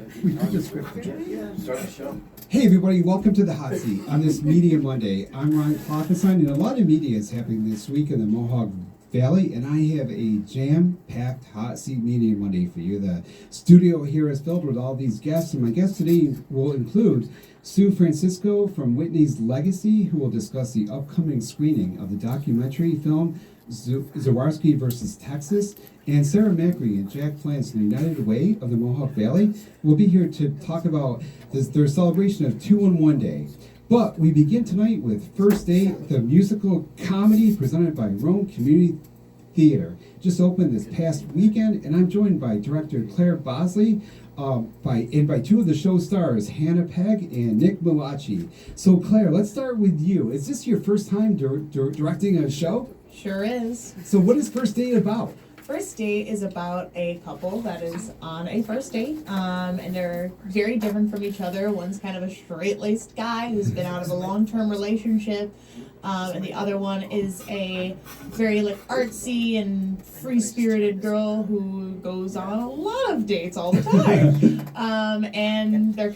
Start the show. Hey everybody, welcome to the Hot Seat on this Media Monday. I'm Ron Klopfenstein, and a lot of media is happening this week in the Mohawk Valley, and I have a jam-packed Hot Seat Media Monday for you. The studio here is filled with all these guests, and my guest today will include Sue Francisco from Whitney's Legacy, who will discuss the upcoming screening of the documentary film Zurawski versus Texas, and Sarah Macri and Jack Pflanz from the United Way of the Mohawk Valley will be here to talk about their celebration of 2-in-1 Day. But we begin tonight with First Date, the musical comedy presented by Rome Community Theater. Just opened this past weekend, and I'm joined by director Claire Bosley, by two of the show stars, Hannah Pegg and Nick Mellace. So Claire, let's start with you. Is this your first time directing a show? Sure is. So what is First Date about? First Date is about a couple that is on a first date, and they're very different from each other. One's kind of a straight-laced guy who's been out of a long-term relationship, and the other one is a very artsy and free-spirited girl who goes on a lot of dates all the time. And they're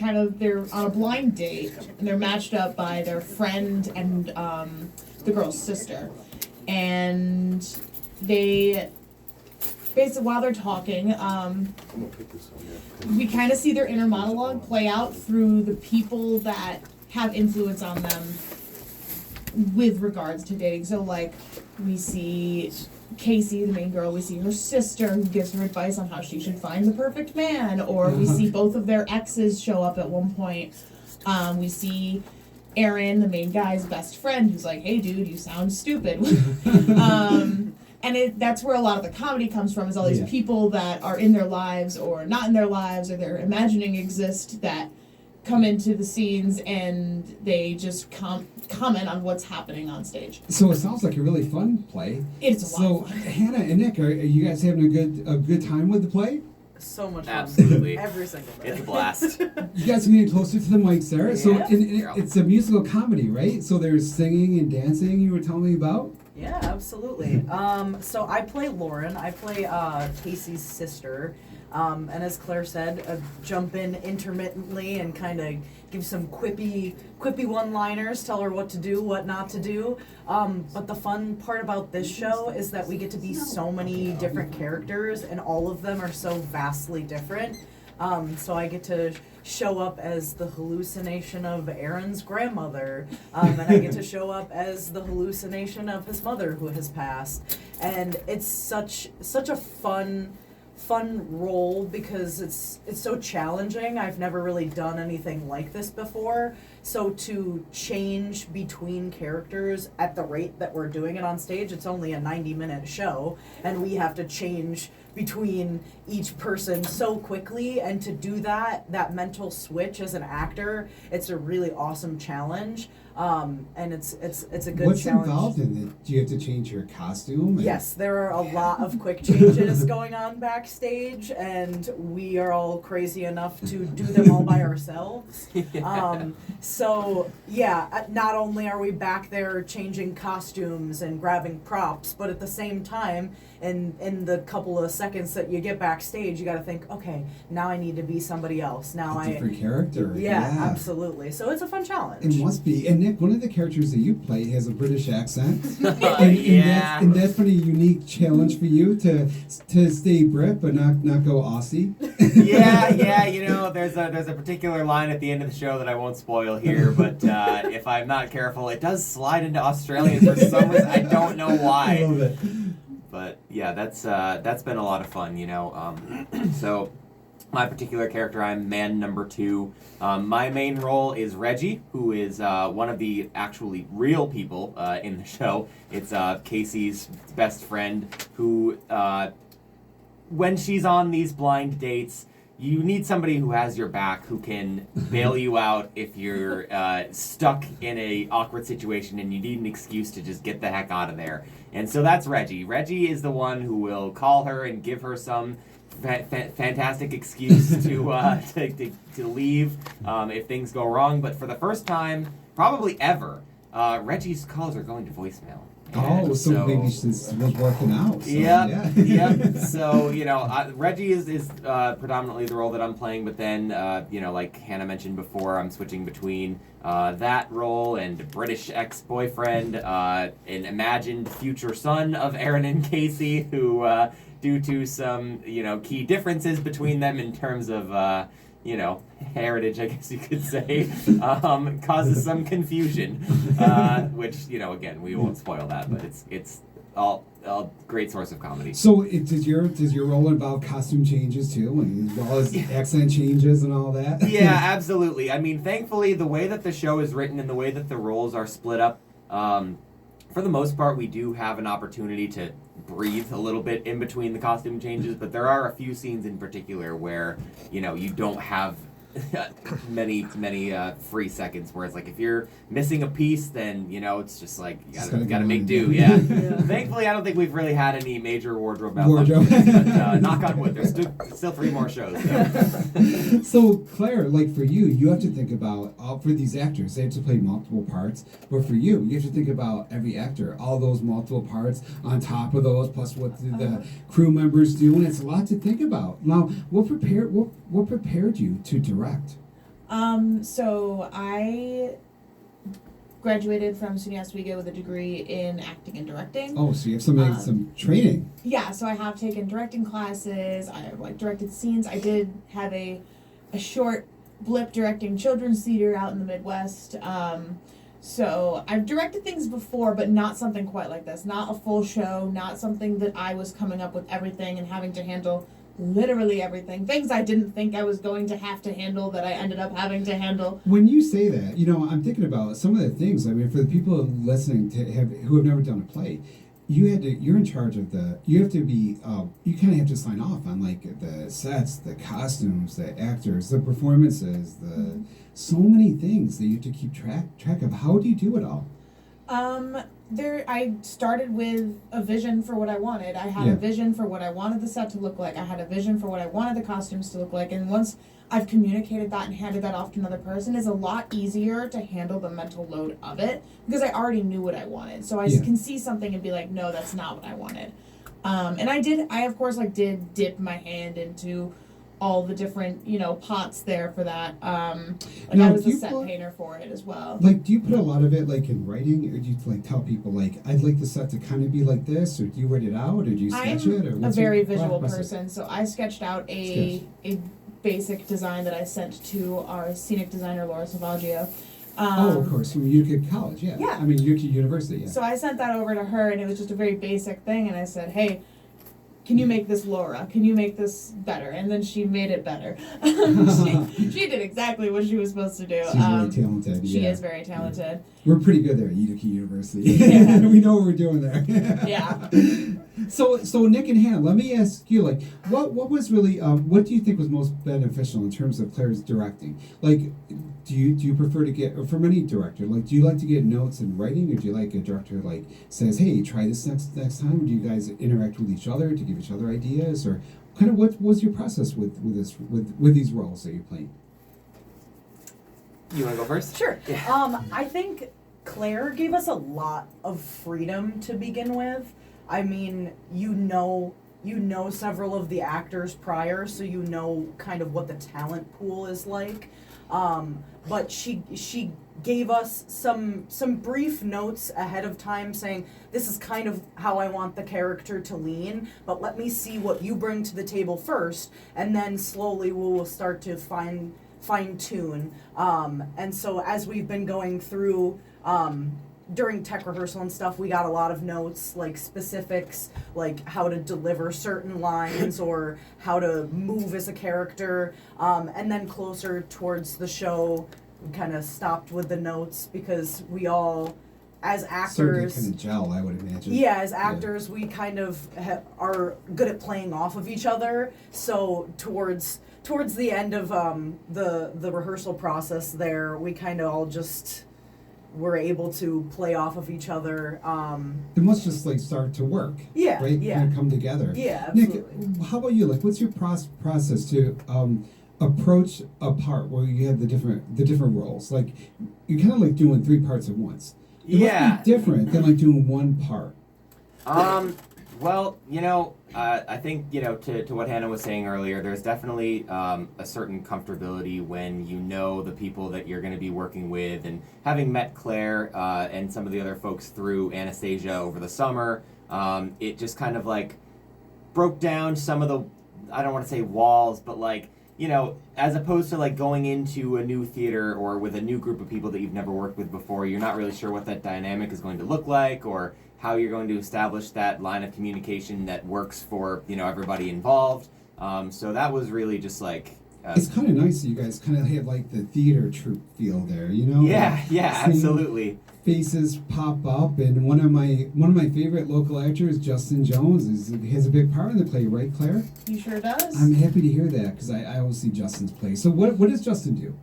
on a blind date, and they're matched up by their friend and the girl's sister. And they basically, while they're talking, we kind of see their inner monologue play out through the people that have influence on them with regards to dating. So, we see Casey, the main girl, we see her sister who gives her advice on how she should find the perfect man, or we see both of their exes show up at one point. We see Aaron, the main guy's best friend, who's like, hey dude, you sound stupid. And that's where a lot of the comedy comes from, is all these people that are in their lives or not in their lives or they're imagining exist that come into the scenes and they just comment on what's happening on stage. So it sounds like a really fun play. It's a lot of fun. So Hannah and Nick, are you guys having a good time with the play? So much fun. Absolutely. Every single day. It's a blast. You guys are getting closer to the mics there. Yeah. So it's a musical comedy, right? So there's singing and dancing you were telling me about? Yeah, absolutely. So I play Lauren. I play Casey's sister. And as Claire said, jump in intermittently and kind of give some quippy one-liners, tell her what to do, what not to do. But the fun part about this show is that we get to be so many different characters, and all of them are so vastly different. So I get to show up as the hallucination of Aaron's grandmother, and I get to show up as the hallucination of his mother who has passed. And it's such a fun role because it's so challenging. I've never really done anything like this before. So to change between characters at the rate that we're doing it on stage, it's only a 90-minute show, and we have to change between each person so quickly, and to do that mental switch as an actor, it's a really awesome challenge. And it's a good What's challenge. What's involved in it? Do you have to change your costume? Yes, there are a lot of quick changes going on backstage, and we are all crazy enough to do them all by ourselves. So yeah, not only are we back there changing costumes and grabbing props, but at the same time, in the couple of seconds that you get backstage, you got to think, okay, now I need to be somebody else. Now a different character. Yeah, absolutely. So it's a fun challenge. It must be. And Nick, one of the characters that you play has a British accent. And that's been a unique challenge for you to stay Brit but not go Aussie. yeah. There's a particular line at the end of the show that I won't spoil here, but if I'm not careful, it does slide into Australian for some reason. I don't know why. I love it. But yeah, that's been a lot of fun, So my particular character, I'm man number 2. My main role is Reggie, who is one of the actually real people in the show. It's Casey's best friend, who, when she's on these blind dates, you need somebody who has your back, who can bail you out if you're stuck in a awkward situation and you need an excuse to just get the heck out of there. And so that's Reggie. Reggie is the one who will call her and give her some fantastic excuse to leave if things go wrong. But for the first time, probably ever, Reggie's calls are going to voicemail. Oh, And so maybe she was working out. So, Yep. So, Reggie is predominantly the role that I'm playing, but then, like Hannah mentioned before, I'm switching between that role and British ex-boyfriend, an imagined future son of Aaron and Casey, who, due to some, key differences between them in terms of, heritage, I guess you could say, causes some confusion, which, again, we won't spoil that, but it's all a great source of comedy. So does your role involve costume changes too, and as well as accent changes and all that? Yeah, absolutely. I mean, thankfully, the way that the show is written and the way that the roles are split up, for the most part, we do have an opportunity to breathe a little bit in between the costume changes, but there are a few scenes in particular where, you don't have many free seconds where it's like if you're missing a piece, then it's just like you gotta make do. Yeah. Thankfully, I don't think we've really had any major wardrobe malfunctions, but knock on wood, there's still 3 more shows. So Claire, like for you have to think about for these actors, they have to play multiple parts. But for you have to think about every actor, all those multiple parts on top of those, plus what the crew members do, and it's a lot to think about. Now, what prepared you to direct? So I graduated from SUNY Oswego with a degree in acting and directing. Oh, so you have some training. Yeah, so I have taken directing classes. I have directed scenes. I did have a short blip directing children's theater out in the Midwest. So I've directed things before, but not something quite like this. Not a full show, not something that I was coming up with everything and having to handle literally everything. Things I didn't think I was going to have to handle that I ended up having to handle. When you say that, I'm thinking about some of the things. I mean, for the people listening who have never done a play, you're in charge of you have to be, you kind of have to sign off on like the sets, the costumes, the actors, the performances, so many things that you have to keep track of. How do you do it all? I started with a vision for what I wanted. I had a vision for what I wanted the set to look like. I had a vision for what I wanted the costumes to look like. And once I've communicated that and handed that off to another person, it's a lot easier to handle the mental load of it because I already knew what I wanted. So I can see something and be like, no, that's not what I wanted. And I of course did dip my hand into all the different, pots there for that. Now, I was a set painter for it as well. Like, do you put a lot of it, like, in writing, or do you, tell people, like, I'd like the set to kind of be like this, or do you write it out, or do you sketch it, or what's a very your visual process? person, so I sketched out a basic design that I sent to our scenic designer, Laura Salvaggio. Of course, from Utica College, yeah. Yeah. I mean, Utica University, yeah. So I sent that over to her, and it was just a very basic thing, and I said, hey, can you make this Laura? Can you make this better? And then she made it better. she did exactly what she was supposed to do. She's very talented. She is very talented. We're pretty good there at Utica University. Yeah. We know what we're doing there. Yeah. So Nick and Hannah, let me ask you, like, what was really, what do you think was most beneficial in terms of Claire's directing? Like, do you prefer to get, or from any director, like, do you like to get notes in writing, or do you like a director, like, says, hey, try this next time? Or do you guys interact with each other to give each other ideas? Or kind of what was your process with these roles that you're playing? You want to go first? Sure. Yeah. I think Claire gave us a lot of freedom to begin with. I mean, you know several of the actors prior, so you know kind of what the talent pool is like. But she gave us some brief notes ahead of time saying, this is kind of how I want the character to lean, but let me see what you bring to the table first, and then slowly we'll start to fine tune. And so as we've been going through, during tech rehearsal and stuff, we got a lot of notes, like specifics, like how to deliver certain lines or how to move as a character. And then closer towards the show, we kind of stopped with the notes because we all, as actors, kind of gel, I would imagine. Yeah, as actors, we kind of are good at playing off of each other. So towards the end of the rehearsal process, there, we kind of all just were able to play off of each other. It must just like start to work. Yeah, right? yeah. Kind of come together. Yeah, absolutely. Nick, how about you? Like, what's your process to approach a part where you have the different roles? Like, you're kind of like doing 3 parts at once. It Yeah. must be different than like doing one part. Well, I think, to what Hannah was saying earlier, there's definitely a certain comfortability when you know the people that you're going to be working with. And having met Claire and some of the other folks through Anastasia over the summer, it just kind of like broke down some of the, I don't want to say walls, but like, as opposed to like going into a new theater or with a new group of people that you've never worked with before, you're not really sure what that dynamic is going to look like or how you're going to establish that line of communication that works for, everybody involved. So that was really just like... it's kind of nice that you guys kind of have like the theater troupe feel there, Yeah, like, yeah, seeing absolutely. Faces pop up, and one of my favorite local actors, Justin Jones, has a big part in the play, right, Claire? He sure does. I'm happy to hear that because I always see Justin's play. So what does Justin do?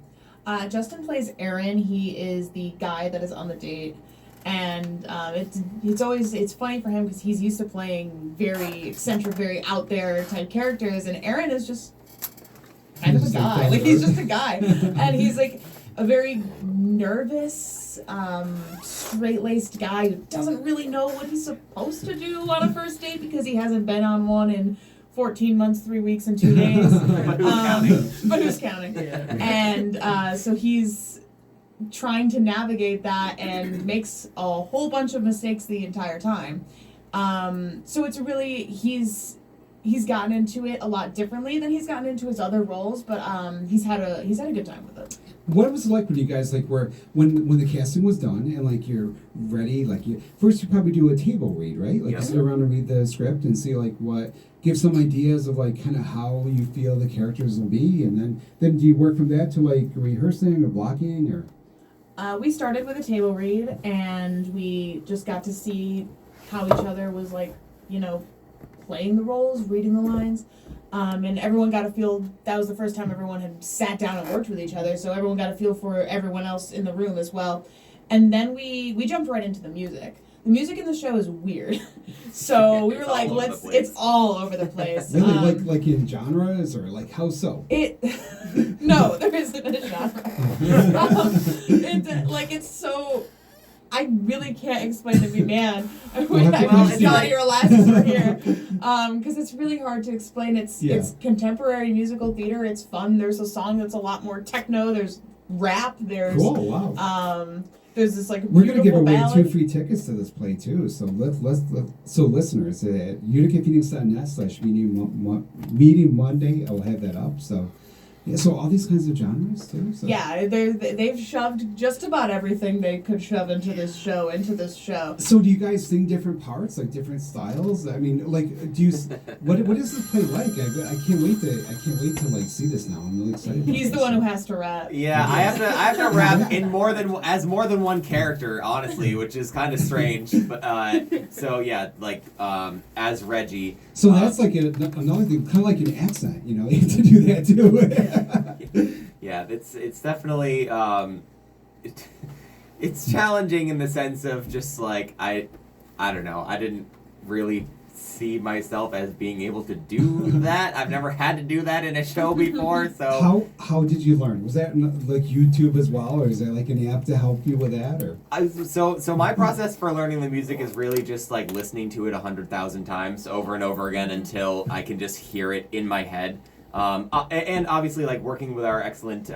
Justin plays Aaron. He is the guy that is on the date. And it's funny for him because he's used to playing very eccentric, very out there type characters, and Aaron is just kind of a guy. Like he's just a guy, and he's like a very nervous, straight-laced guy who doesn't really know what he's supposed to do on a first date because he hasn't been on one in 14 months, 3 weeks, and 2 days. But who's counting? But who's counting? Yeah. And so he's trying to navigate that and makes a whole bunch of mistakes the entire time. So it's really he's gotten into it a lot differently than he's gotten into his other roles, but he's had a good time with it. What was it like when you guys were when the casting was done and like you're ready? Like first you probably do a table read, right? Like you sit around and read the script and see like give some ideas of like kind of how you feel the characters will be, and then do you work from that to like rehearsing or blocking or? We started with a table read, and we just got to see how each other was like, playing the roles, reading the lines, and everyone got a feel. That was the first time everyone had sat down and worked with each other, so everyone got a feel for everyone else in the room as well. And then we jumped right into the music. The music in the show is weird, so we were like, it's all over the place. Really, like in genres or like how so? No, there isn't a genre. It's so. I really can't explain to be man. I wish I got your glasses were here, because it's really hard to explain. It's contemporary musical theater. It's fun. There's a song that's a lot more techno. There's rap. There's cool. Wow. There's this like we're gonna give away ballad. 2 free tickets to this play too. So so listeners at uticaphoenix.net/meeting Monday, I'll have that up. So. Yeah, so all these kinds of genres too. So. Yeah, they've shoved just about everything they could shove into this show. So do you guys sing different parts, like different styles? I mean, like, do you? What is this play like? I can't wait to like see this now. I'm really excited. He's the one who has to rap. Yeah, I have to rap in more than one character, honestly, which is kind of strange. But so yeah, like as Reggie. So that's like another thing, kind of like an accent, you have to do that too. Yeah, it's definitely it's challenging in the sense of just like I don't know, I didn't really see myself as being able to do that. I've never had to do that in a show before, so how did you learn? Was that like YouTube as well, or is there like an app to help you with that, or? So my process for learning the music is really just like listening to it 100,000 times over and over again until I can just hear it in my head. And obviously, like working with our excellent,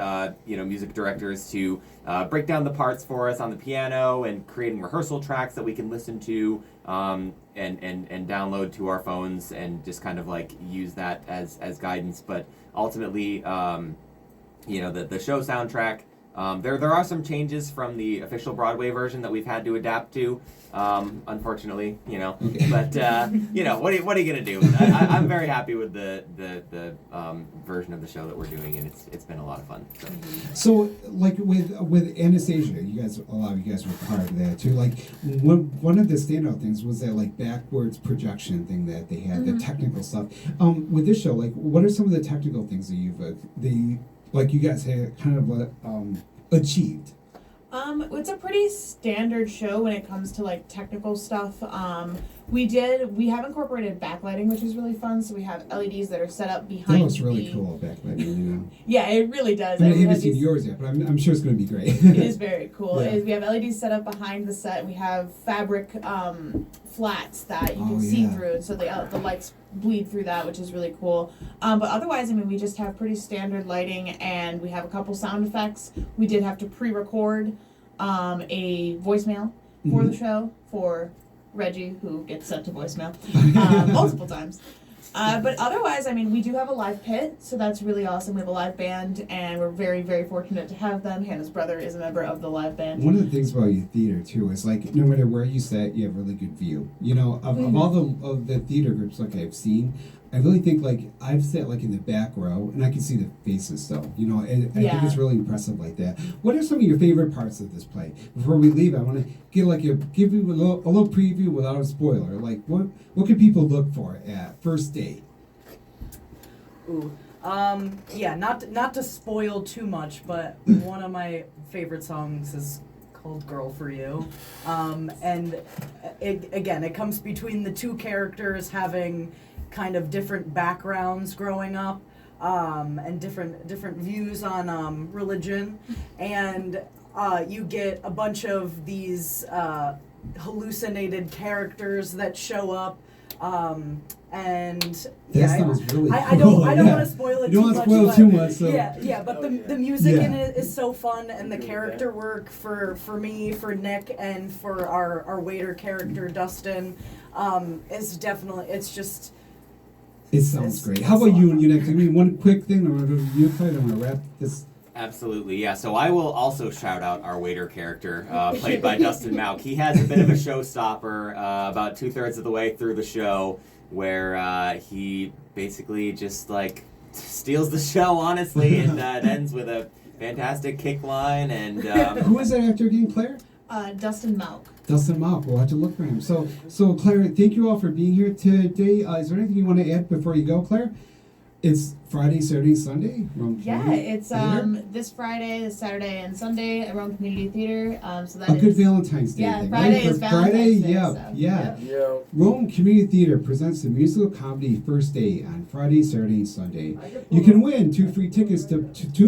music directors to break down the parts for us on the piano and creating rehearsal tracks that we can listen to and download to our phones and just kind of like use that as guidance. But ultimately, the show soundtrack. There are some changes from the official Broadway version that we've had to adapt to, unfortunately, Okay. But what are you gonna do? I'm very happy with the version of the show that we're doing, and it's been a lot of fun. So like with Anastasia, a lot of you guys were part of that too. Like one of the standout things was that like backwards projection thing that they had, the technical stuff. With this show, like what are some of the technical things that you guys have kind of achieved? It's a pretty standard show when it comes to like technical stuff. We did. We have incorporated backlighting, which is really fun. So we have LEDs that are set up That behind. looks really the, cool back then, you know. Yeah, it really does. I mean, I We haven't have seen these- yours yet, but I'm sure it's going to be great. It is very cool. Yeah. We have LEDs set up behind the set. We have fabric flats that you Oh, can see yeah. through, so the lights bleed through that, which is really cool. But otherwise, I mean, we just have pretty standard lighting, and we have a couple sound effects. We did have to pre-record a voicemail for Mhm. the show for Reggie, who gets sent to voicemail multiple times. But otherwise, I mean, we do have a live pit, so that's really awesome. We have a live band, and we're very, very fortunate to have them. Hannah's brother is a member of the live band. One of the things about your theater too is like no matter where you sit, you have really good view. You know, of all the theater groups like I've seen, I really think like I've sat like in the back row and I can see the faces still. You know, and I think it's really impressive like that. What are some of your favorite parts of this play? Before we leave, I want to give you a little preview without a spoiler. Like what can people look for at first date? Ooh. Yeah, not to spoil too much, but one of my favorite songs is called Girl For You. And it comes between the two characters having kind of different backgrounds growing up, and different views on religion. And you get a bunch of these hallucinated characters that show up. And That sounds really I cool. don't want to spoil it You don't too want much. to spoil but too much. So. Yeah, but the music Yeah. in it is so fun, and the character work for me, for Nick, and for our waiter character Dustin, is definitely It sounds great. How it's about you awesome. and you next? I mean, one quick thing. I'm going to go to you, Claire. I'm going to wrap this. Absolutely, yeah. So I will also shout out our waiter character, played by Dustin Mauk. He has a bit of a showstopper about 2/3 of the way through the show, where he basically just like steals the show, honestly, and it ends with a fantastic kick line. And Who is that actor again, Claire? Dustin Mauk. Dustin Mauk. We'll have to look for him. So Claire, thank you all for being here today. Is there anything you want to add before you go, Claire? It's Friday, Saturday, Sunday. Yeah, it's Theater? this Friday, this Saturday, and Sunday at Rome Community Theater. So that A is good Valentine's Day yeah, thing, Friday right? is For Valentine's Friday, Day, yeah, so, yeah. Yeah. Rome Community Theater presents the musical comedy First Day on Friday, Saturday, and Sunday. You can win 2 free tickets to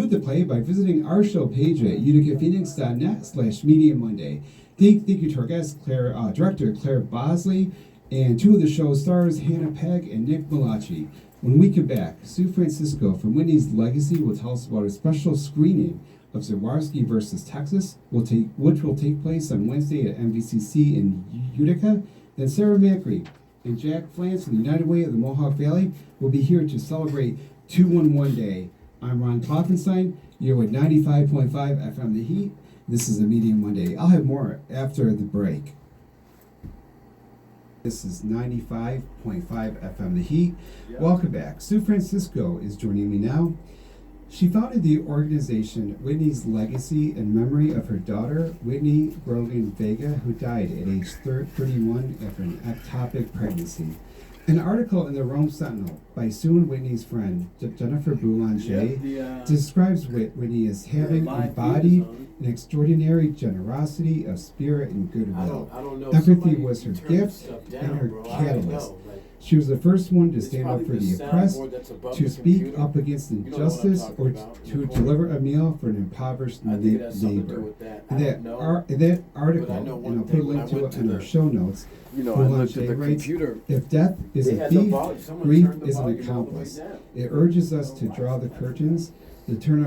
the play by visiting our show page at uticaphoenix.net/Media Monday. Thank you to our guest, director Claire Bosley, and 2 of the show's stars, Hannah Pegg and Nick Malachi. When we come back, Sue Francisco from Whitney's Legacy will tell us about a special screening of Zurawski versus Texas, which will take place on Wednesday at MVCC in Utica. Then Sarah Macri and Jack Pflanz from the United Way of the Mohawk Valley will be here to celebrate 211 Day. I'm Ron Klopfenstein. You're with 95.5 FM The Heat. This is a Medium Monday. I'll have more after the break. This is 95.5 FM The Heat. Yeah. Welcome back. Sue Francisco is joining me now. She founded the organization Whitney's Legacy in memory of her daughter, Whitney Grogan Vega, who died at age 31 after an ectopic pregnancy. An article in the Rome Sentinel by Sue and Whitney's friend, Jennifer Boulanger, describes Whitney as having embodied an extraordinary generosity of spirit and goodwill. I don't know. Empathy Somebody was her turned gift stuff and down, her bro. I don't catalyst. know. Like, She was the first one to it's stand up probably for the the oppressed, soundboard that's above to the speak computer. up against You know what I'm injustice, talking or about, in to the corner. deliver a meal for an impoverished I think it has something to do neighbor. with that. I And don't know. that article, But I know and one I'll put a thing, when link I to went it to in our the- show notes. You know, I Boulanger looked at the writes, computer. if death is They a had the thief, volume. Someone grief turned the is an volume all the way accomplice. down. It urges us to draw the curtains, to turn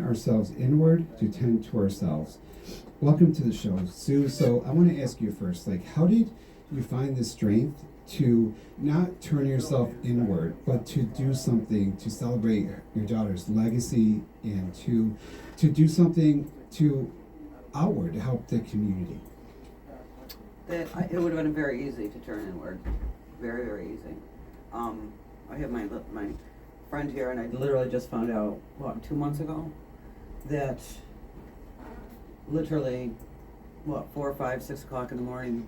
ourselves inward, to tend to ourselves. Welcome to the show, Sue. So I want to ask you first, like, how did you find the strength to not turn yourself inward, but to do something to celebrate your daughter's legacy and to do something to outward to help the community? It would have been very easy to turn inward, very, very easy. I have my friend here, and I literally just found out 2 months ago that literally 4, 5, 6 o'clock in the morning,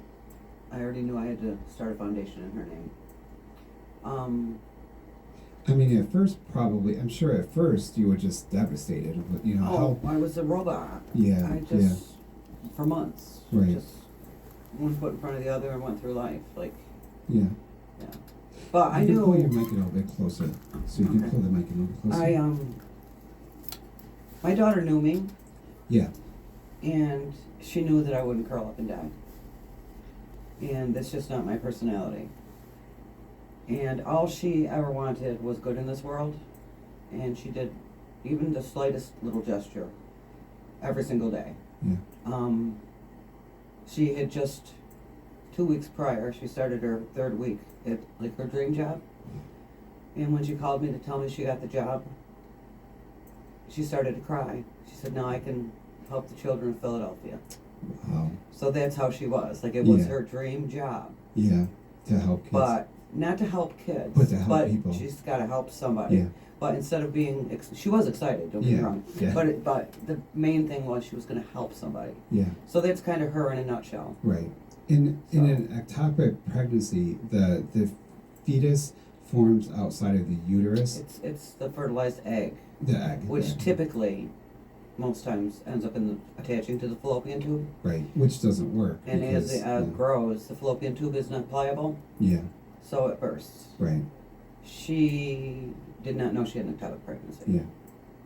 I already knew I had to start a foundation in her name. I mean, at first, probably, I'm sure at first you were just devastated, but you know I was a robot. how, yeah, I just, for months, Right. just one foot in front of the other and went through life. Like, Yeah. yeah. But I You can pull your knew mic a little bit closer, so you can Okay. pull the mic a little closer. My daughter knew me, Yeah. and she knew that I wouldn't curl up and die. And that's just not my personality. And all she ever wanted was good in this world, and she did even the slightest little gesture every single day. Yeah. She had just 2 weeks prior, she started her 3rd week at like her dream job. And when she called me to tell me she got the job, she started to cry. She said, "Now I can help the children of Philadelphia." Wow. So that's how she was. Like, it was Yeah. her dream job. Yeah. To help kids. But not to help kids. But to help people. She's got to help somebody. Yeah. But instead of being, she was excited, don't get me Yeah. wrong. Yeah. But the main thing was she was going to help somebody. Yeah. So that's kind of her in a nutshell. Right. In So- an ectopic pregnancy, the fetus forms outside of the uterus, It's the fertilized egg, the egg. which the- typically, most times, ends up attaching to the fallopian tube. Right. Which doesn't work. And as because, the egg grows, the fallopian tube is not pliable, yeah. so it bursts. Right. She did not know she had an ectopic pregnancy. Yeah.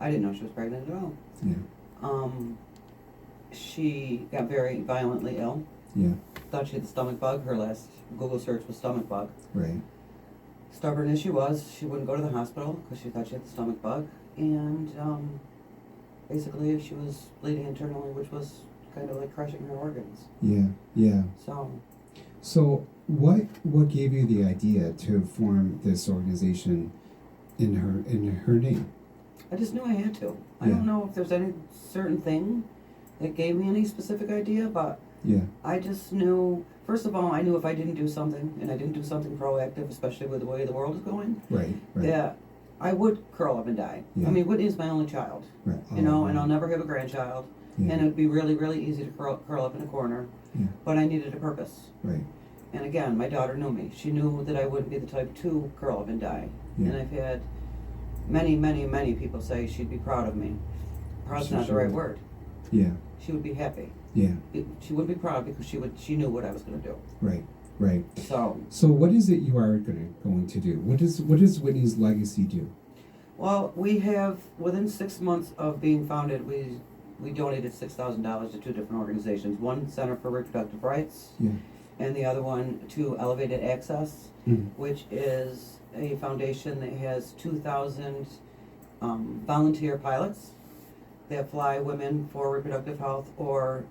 I didn't know she was pregnant at all. Yeah. She got very violently ill. Yeah. Thought she had the stomach bug. Her last Google search was stomach bug. Right. Stubborn as she was, she wouldn't go to the hospital because she thought she had the stomach bug. And basically she was bleeding internally, which was kind of like crushing her organs. Yeah. Yeah. So, What gave you the idea to form this organization in her name? I just knew I had to. I Yeah. don't know if there's any certain thing that gave me any specific idea, but Yeah. I just knew, first of all, I knew if I didn't do something, and I didn't do something proactive, especially with the way the world is going, Right. Right. that I would curl up and die. Yeah. I mean, Whitney is my only child, Right. you know, and Oh, I'll never have a grandchild, yeah. and it would be really, really easy to curl up in a corner, Yeah. but I needed a purpose. Right. And again, my daughter knew me. She knew that I wouldn't be the type to curl up and die. Yeah. And I've had many, many, many people say she'd be proud of me. Proud's Sure, not the sure. right word. Yeah. She would be happy. Yeah. She would be proud because she knew what I was going to do. Right. Right. So, So what is it you are going to do? What does Whitney's legacy do? well, we have, within 6 months of being founded, we donated $6,000 to 2 different organizations. One, Center for Reproductive Rights, Yeah. and the other one to Elevated Access, Mm. which is a foundation that has 2,000 volunteer pilots that fly women for reproductive health or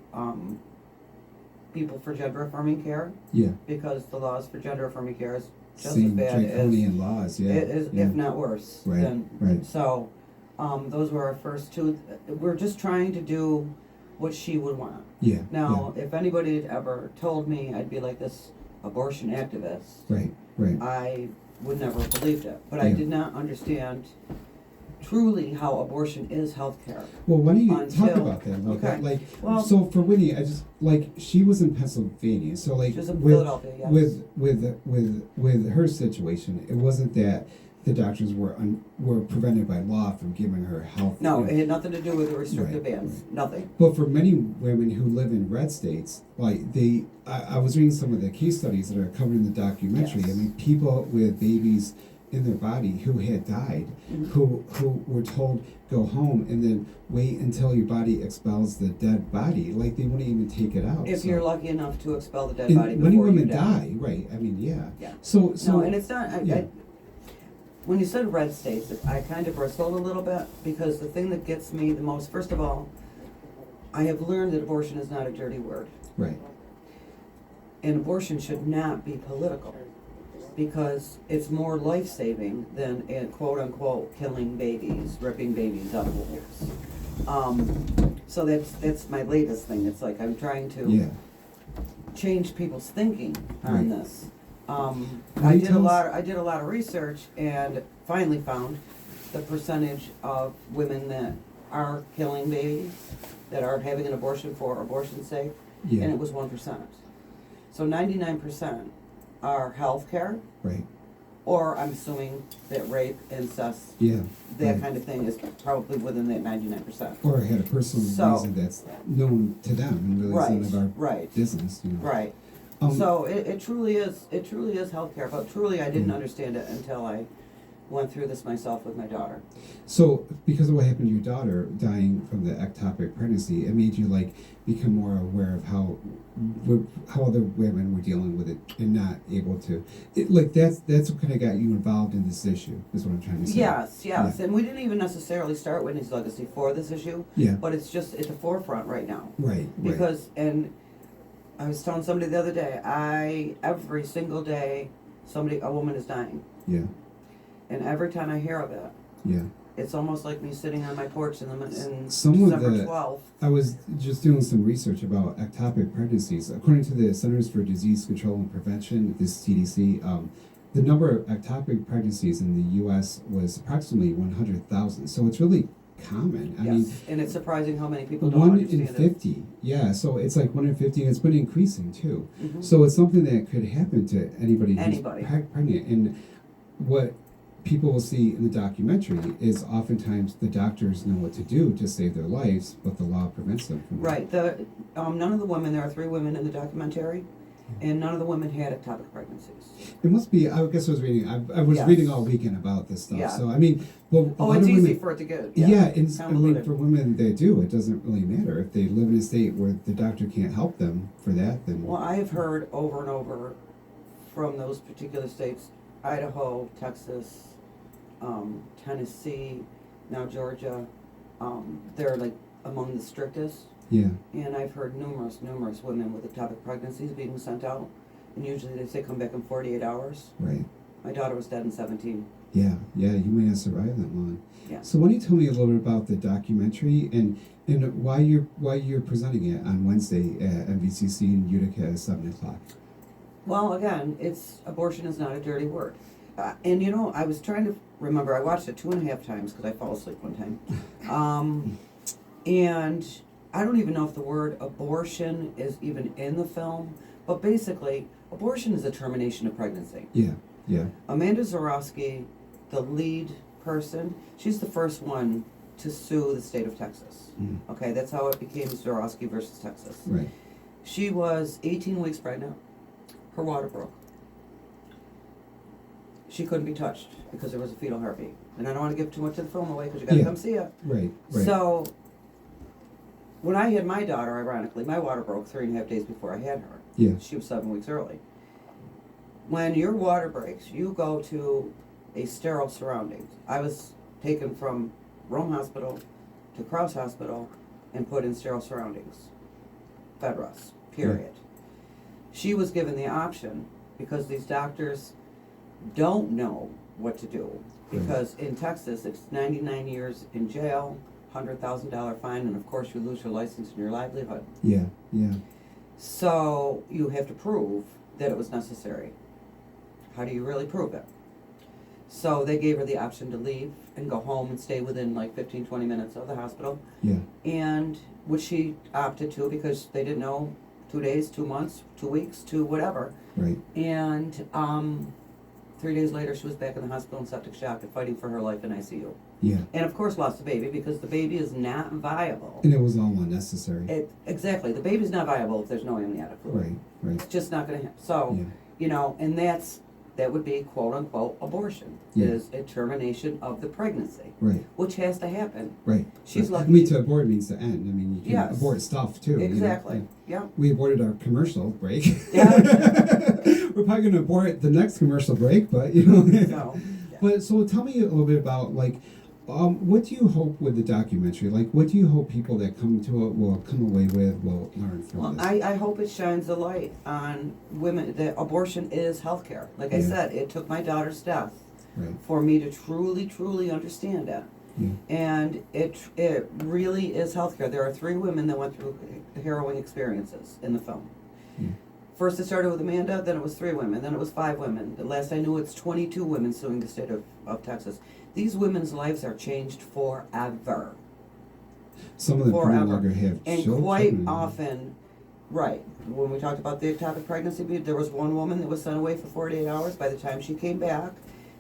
people for gender affirming care, Yeah. because the laws for gender affirming care is just Same as bad as draconian laws. Yeah. it is, yeah. if not worse. Right, Than, right. So, those were our first 2. We're just trying to do what she would want. Yeah. Now, if anybody had ever told me I'd be like this abortion activist, Yeah. Right. Right. I would never have believed it. But I Yeah. did not understand truly how abortion is healthcare. Well, why don't you talk Until- about that a little okay. bit? Like, Well- so for Whitney, I just like she was in Pennsylvania, so like She was in with Philadelphia, yes. with her situation, it wasn't that the doctors were prevented by law from giving her health. No, you know. it had nothing to do with the restrictive Right, bans. right. Nothing. But for many women who live in red states, like I was reading some of the case studies that are covered in the documentary. Yes. I mean, people with babies in their body who had died, Mhm. who were told go home and then wait until your body expels the dead body. Like they wouldn't even take it out. If so. you're lucky enough to expel the dead And body many before you women die. right? I mean, yeah. Yeah. So No, and it's not. yeah. When you said red states, I kind of bristled a little bit because the thing that gets me the most, first of all, I have learned that abortion is not a dirty word. Right. And abortion should not be political because it's more life-saving than a quote-unquote killing babies, ripping babies out of wombs. So that's my latest thing. It's like I'm trying to Yeah. change people's thinking on Right. this. Can I you did tell us- I did a lot of research and finally found the percentage of women that are killing babies, that are having an abortion for abortion's sake, Yeah. and it was 1%. So 99% are health care, Right. or I'm assuming that rape, incest, Yeah. that Right. kind of thing is probably within that 99%. Or had a personal So- reason that's known to them and really Right, is none of our right, business. You know. right. So it truly is healthcare, but truly I didn't understand it until I went through this myself with my daughter. So, because of what happened to your daughter dying from the ectopic pregnancy, it made you like become more aware of how other women were dealing with it and not able to. That's what kind of got you involved in this issue. Is what I'm trying to say. Yes, Yeah. and we didn't even necessarily start Whitney's Legacy for this issue, Yeah. but it's just at the forefront right now. Right. Because, and I was telling somebody the other day, every single day, a woman is dying. Yeah. And every time I hear of it, Yeah. it's almost like me sitting on my porch in Some of December the- 12th. I was just doing some research about ectopic pregnancies. According to the Centers for Disease Control and Prevention, this CDC, the number of ectopic pregnancies in the U.S. was approximately 100,000. So it's really common. I mean, And it's surprising how many people don't 1 understand in it. 50. Yeah, so it's like 1 in 50, and it's been increasing too. Mhm. So it's something that could happen to anybody who's Anybody. pregnant. And what people will see in the documentary is oftentimes the doctors know what to do to save their lives, but the law prevents them from that. Right. None of the women, there are 3 women in the documentary, and none of the women had ectopic pregnancies. It must be. I guess I was reading. I was Yes. reading all weekend about this stuff. Yeah. So I mean, well, a lot It's of easy women, for it to get. Yeah, and I mean, convoluted. for women that do, it doesn't really matter if they live in a state where the doctor can't help them for that. Then Well, I have heard over and over from those particular states, Idaho, Texas, Tennessee, now Georgia, they're like among the strictest. yeah, And I've heard numerous women with ectopic pregnancies being sent out. And usually they say come back in 48 hours. right. My daughter was dead in 17. Yeah, you may not survive that long. Yeah. So why don't you tell me a little bit about the documentary and why you're presenting it on Wednesday at MVCC in Utica at 7:00? Well, again, abortion is not a dirty word. And you know, I was trying to remember, I watched it 2.5 times because I fell asleep one time. And I don't even know if the word abortion is even in the film, but basically, abortion is a termination of pregnancy. Yeah, Amanda Zurawski, the lead person, she's the first one to sue the state of Texas. Mm. Okay, that's how it became Zurawski versus Texas. right. She was 18 weeks pregnant. Her water broke. She couldn't be touched because there was a fetal heartbeat. And I don't want to give too much of the film away because you got to Yeah. come see it. Right. So, when I had my daughter, ironically, my water broke 3.5 days before I had her. Yeah. She was 7 weeks early. When your water breaks, you go to a sterile surroundings. I was taken from Rome Hospital to Crouse Hospital and put in sterile surroundings. Bed rest, period. She was given the option because these doctors don't know what to do. Because in Texas, it's 99 years in jail, $100,000 fine, and of course you lose your license and your livelihood. Yeah. So you have to prove that it was necessary. How do you really prove it? So they gave her the option to leave and go home and stay within like 15, 20 minutes of the hospital. Yeah. And which she opted to because they didn't know 2 days, 2 months, 2 weeks, 2 whatever. Right. And 3 days later she was back in the hospital in septic shock and fighting for her life in ICU. Yeah. And of course lost the baby because the baby is not viable. And it was all unnecessary. Exactly. The baby's not viable if there's no amniotic fluid. Right. It's just not going to happen. So, Yeah. you know, and that would be quote unquote abortion. Yeah. Is a termination of the pregnancy, Right. which has to happen. Right. She's But, lucky. I mean, to abort means to end. I mean, you can Yes. abort stuff too. Exactly. You know? Yeah. We aborted our commercial break. Yeah. We're probably going to abort the next commercial break, but you know. So, But so tell me a little bit about like, what do you hope with the documentary? Like, what do you hope people that come to it will come away with, will learn from well, this? I hope it shines a light on women that abortion is healthcare. Like I Yeah. said, it took my daughter's death Right. for me to truly understand it. Yeah. And it really is healthcare. There are 3 women that went through harrowing experiences in the film. Yeah. First it started with Amanda, then it was 3 women, then it was 5 women. The last I knew it's 22 women suing the state of Texas. These women's lives are changed forever. Some of them no Forever. longer have And children. quite often, right, when we talked about the ectopic pregnancy, there was one woman that was sent away for 48 hours. By the time she came back,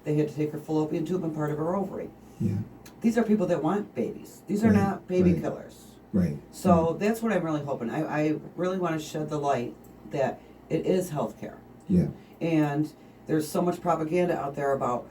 they had to take her fallopian tube and part of her ovary. Yeah. These are people that want babies. These are Right, not baby right. killers. Right. So that's what I'm really hoping. I really want to shed the light that It is healthcare. Yeah. And there's so much propaganda out there about,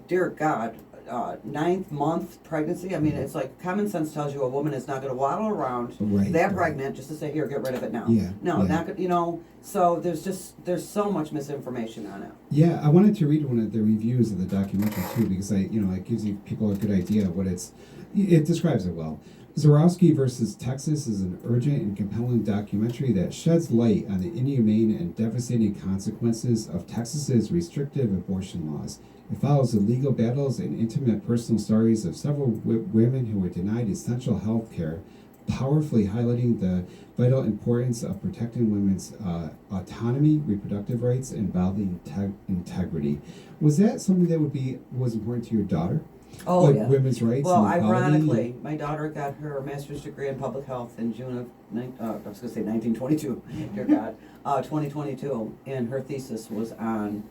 dear God, 9th month pregnancy. I mean, it's like common sense tells you a woman is not going to waddle around Right. that right. pregnant just to say, here, get rid of it now. Yeah, No, yeah. not gonna, you know. So there's so much misinformation on it. Yeah, I wanted to read one of the reviews of the documentary too, because it gives people a good idea of what it describes it well. Zurawski versus Texas is an urgent and compelling documentary that sheds light on the inhumane and devastating consequences of Texas's restrictive abortion laws. It follows the legal battles and intimate personal stories of several women who were denied essential health care, powerfully highlighting the vital importance of protecting women's autonomy, reproductive rights, and bodily integrity. Was that something that was important to your daughter? Oh, like yeah. women's rights? Well, and equality? ironically, my daughter got her master's degree in public health in June of, I was going to say 1922, dear God, 2022, and her thesis was on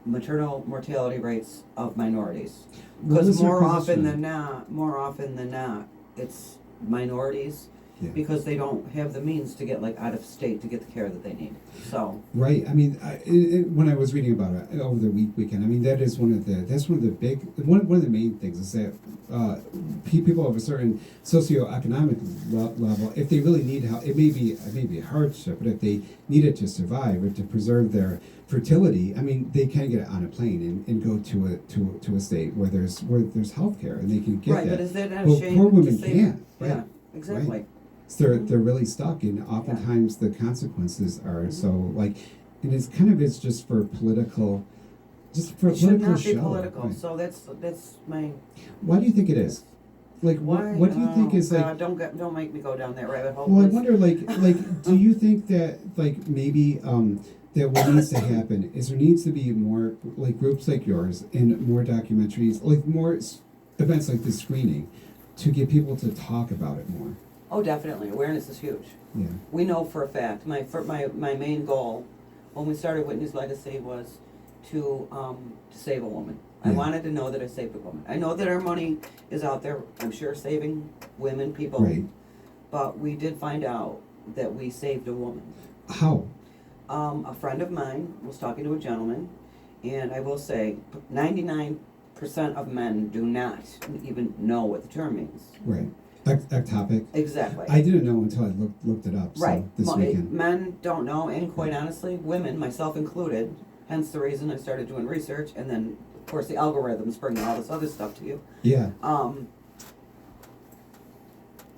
maternal mortality rates of minorities. What Because was her more often position? than not, it's minorities Yeah. because they don't have the means to get out of state to get the care that they need. So Right. I mean, when I was reading about it over the weekend, I mean that's one of the big one of the main things is that people of a certain socioeconomic level, if they really need help, it may be a hardship, but if they need it to survive or to preserve their fertility, I mean, they can get on a plane and go to a state where there's health care and they can get right, that. but is that not Well, a shame? poor to women say- can't. Right. Yeah, exactly. Right. So they're really stuck, and oftentimes the consequences are so and it's just for political, It should not be show. political. Right. So that's my. Why do you think it is? Like, Why? what do you think is like? God, don't make me go down that rabbit hole. Well, I please. wonder, do you think that maybe that what needs to happen is there needs to be more groups like yours and more documentaries, more events like this screening, to get people to talk about it more. Oh, definitely. Awareness is huge. Yeah. We know for a fact. My main goal when we started Whitney's Legacy was to save a woman. I Yeah. wanted to know that I saved a woman. I know that our money is out there, I'm sure, saving women, people. Right. But we did find out that we saved a woman. How? A friend of mine was talking to a gentleman, and I will say 99% of men do not even know what the term means. Right. Ectopic. Exactly. I didn't know until I looked it up. Right. So this weekend. Men don't know, and quite honestly, women, myself included, hence the reason I started doing research, and then, of course, the algorithms bring all this other stuff to you. Yeah.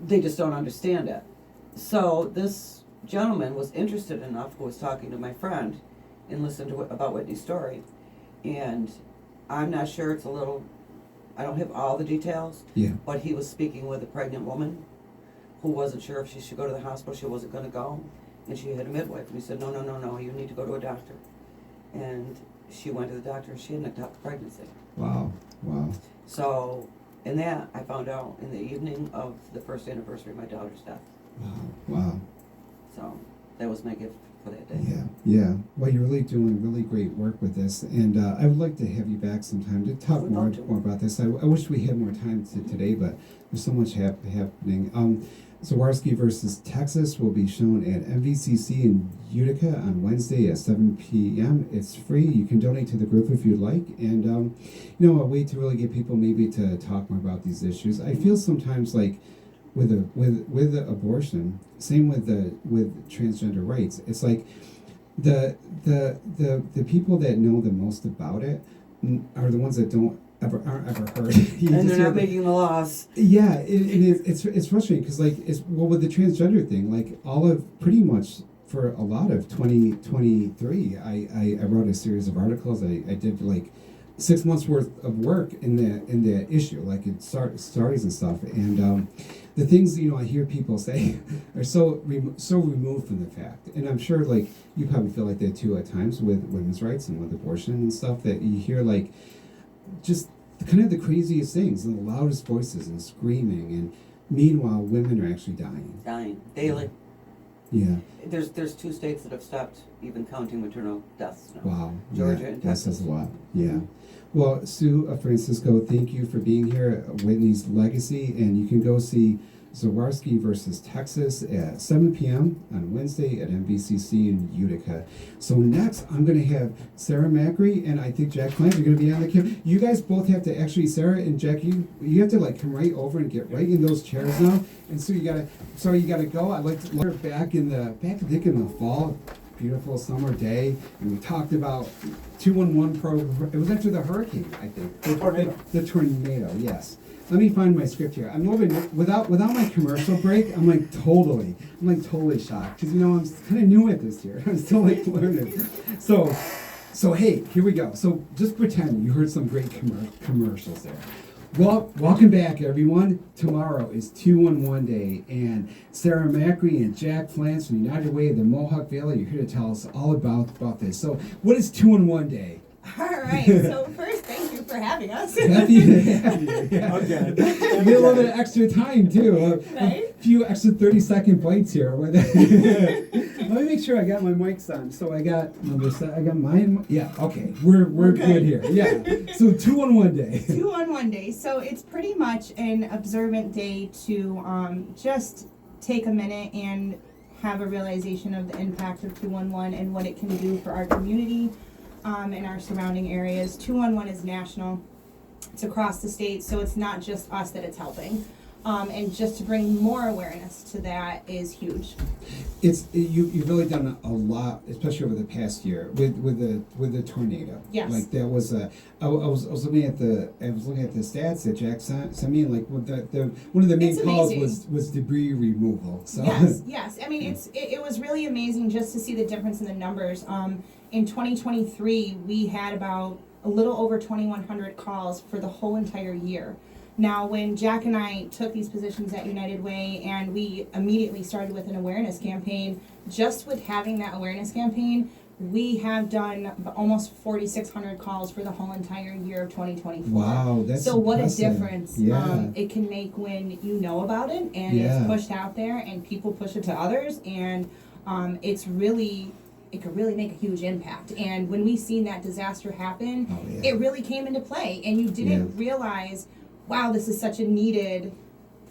They just don't understand it. So this gentleman was interested enough, who was talking to my friend, and listened to about Whitney's story. And I'm not sure, it's a little, I don't have all the details, Yeah. but he was speaking with a pregnant woman who wasn't sure if she should go to the hospital, she wasn't going to go, and she had a midwife. And he said, no, you need to go to a doctor. And she went to the doctor, and she had an ectopic pregnancy. Wow. Wow. So, in that, I found out in the evening of the first anniversary of my daughter's death. Wow. Wow. So, that was my gift for that day. Yeah, yeah. Well, you're really doing really great work with this, and I would like to have you back sometime to talk would more love to. about this. I wish we had more time today, but there's so much happening. Zurawski versus Texas will be shown at MVCC in Utica on Wednesday at 7 p.m. It's free. You can donate to the group if you'd like, and a way to really get people maybe to talk more about these issues. I feel sometimes like with the abortion, same with transgender rights. It's like the people that know the most about it are the ones that aren't ever heard. And they're not making the laws. Yeah, it's frustrating because with the transgender thing, all of pretty much for a lot of 2023, I wrote a series of articles. I did 6 months worth of work in the issue, in stories and stuff, and the things I hear people say are so removed from the fact, and I'm sure you probably feel like that too at times with women's rights and with abortion and stuff, that you hear just kind of the craziest things and the loudest voices and screaming, and meanwhile women are actually dying Daily. Yeah. There's 2 states that have stopped even counting maternal deaths now. Wow. Georgia Yeah, and that Texas. says a lot. Yeah. Well, Sue Francisco, thank you for being here at Whitney's Legacy, and you can go see Zurawski versus Texas at 7 p.m. on Wednesday at MVCC in Utica. So next, I'm going to have Sarah Macri and I think Jack Pflanz are going to be on the camera. You guys both have to actually, Sarah and Jack, you have to like come right over and get right in those chairs now. And so you gotta go. I'd like to look back in the fall. Beautiful summer day, and we talked about 211 program. It was after the hurricane, I think. The tornado, yes. Let me find my script here. I'm moving without my commercial break. I'm like totally shocked because I'm kind of new at this here. I'm still like learning. So hey, here we go. So just pretend you heard some great commercials there. Well, welcome back, everyone. Tomorrow is 211 Day, and Sarah Macri and Jack Pflanz from United Way of the Mohawk Valley are here to tell us all about this. So, what is 211 Day? All right. So first, thank you for having us. Happy to have you. Yeah. Okay. Give me a little bit of extra time too. Right? A few extra 30-second bites here. Let me make sure I got my mics on. So I got mine. Yeah. Okay. We're good here. Yeah. So 211 Day. 211 Day. So it's pretty much an observant day to just take a minute and have a realization of the impact of 211 and what it can do for our community and our surrounding areas. 211 is national. It's across the state, so it's not just us that it's helping. And just to bring more awareness to that is huge. You've really done a lot, especially over the past year with the tornado. Yes. Like there was I was looking at the stats that Jack sent me, and like with the one of the main It's calls amazing. was debris removal. So Yes. I mean, it was really amazing just to see the difference in the numbers. In 2023, we had about a little over 2,100 calls for the whole entire year. Now, when Jack and I took these positions at United Way and we immediately started with an awareness campaign, just with having that awareness campaign, we have done almost 4,600 calls for the whole entire year of 2024. Wow, that's so what impressive. a difference it can make when you know about it and it's pushed out there and people push it to others, and it could really make a huge impact. And when we seen that disaster happen, it really came into play, and you didn't realize, wow, this is such a needed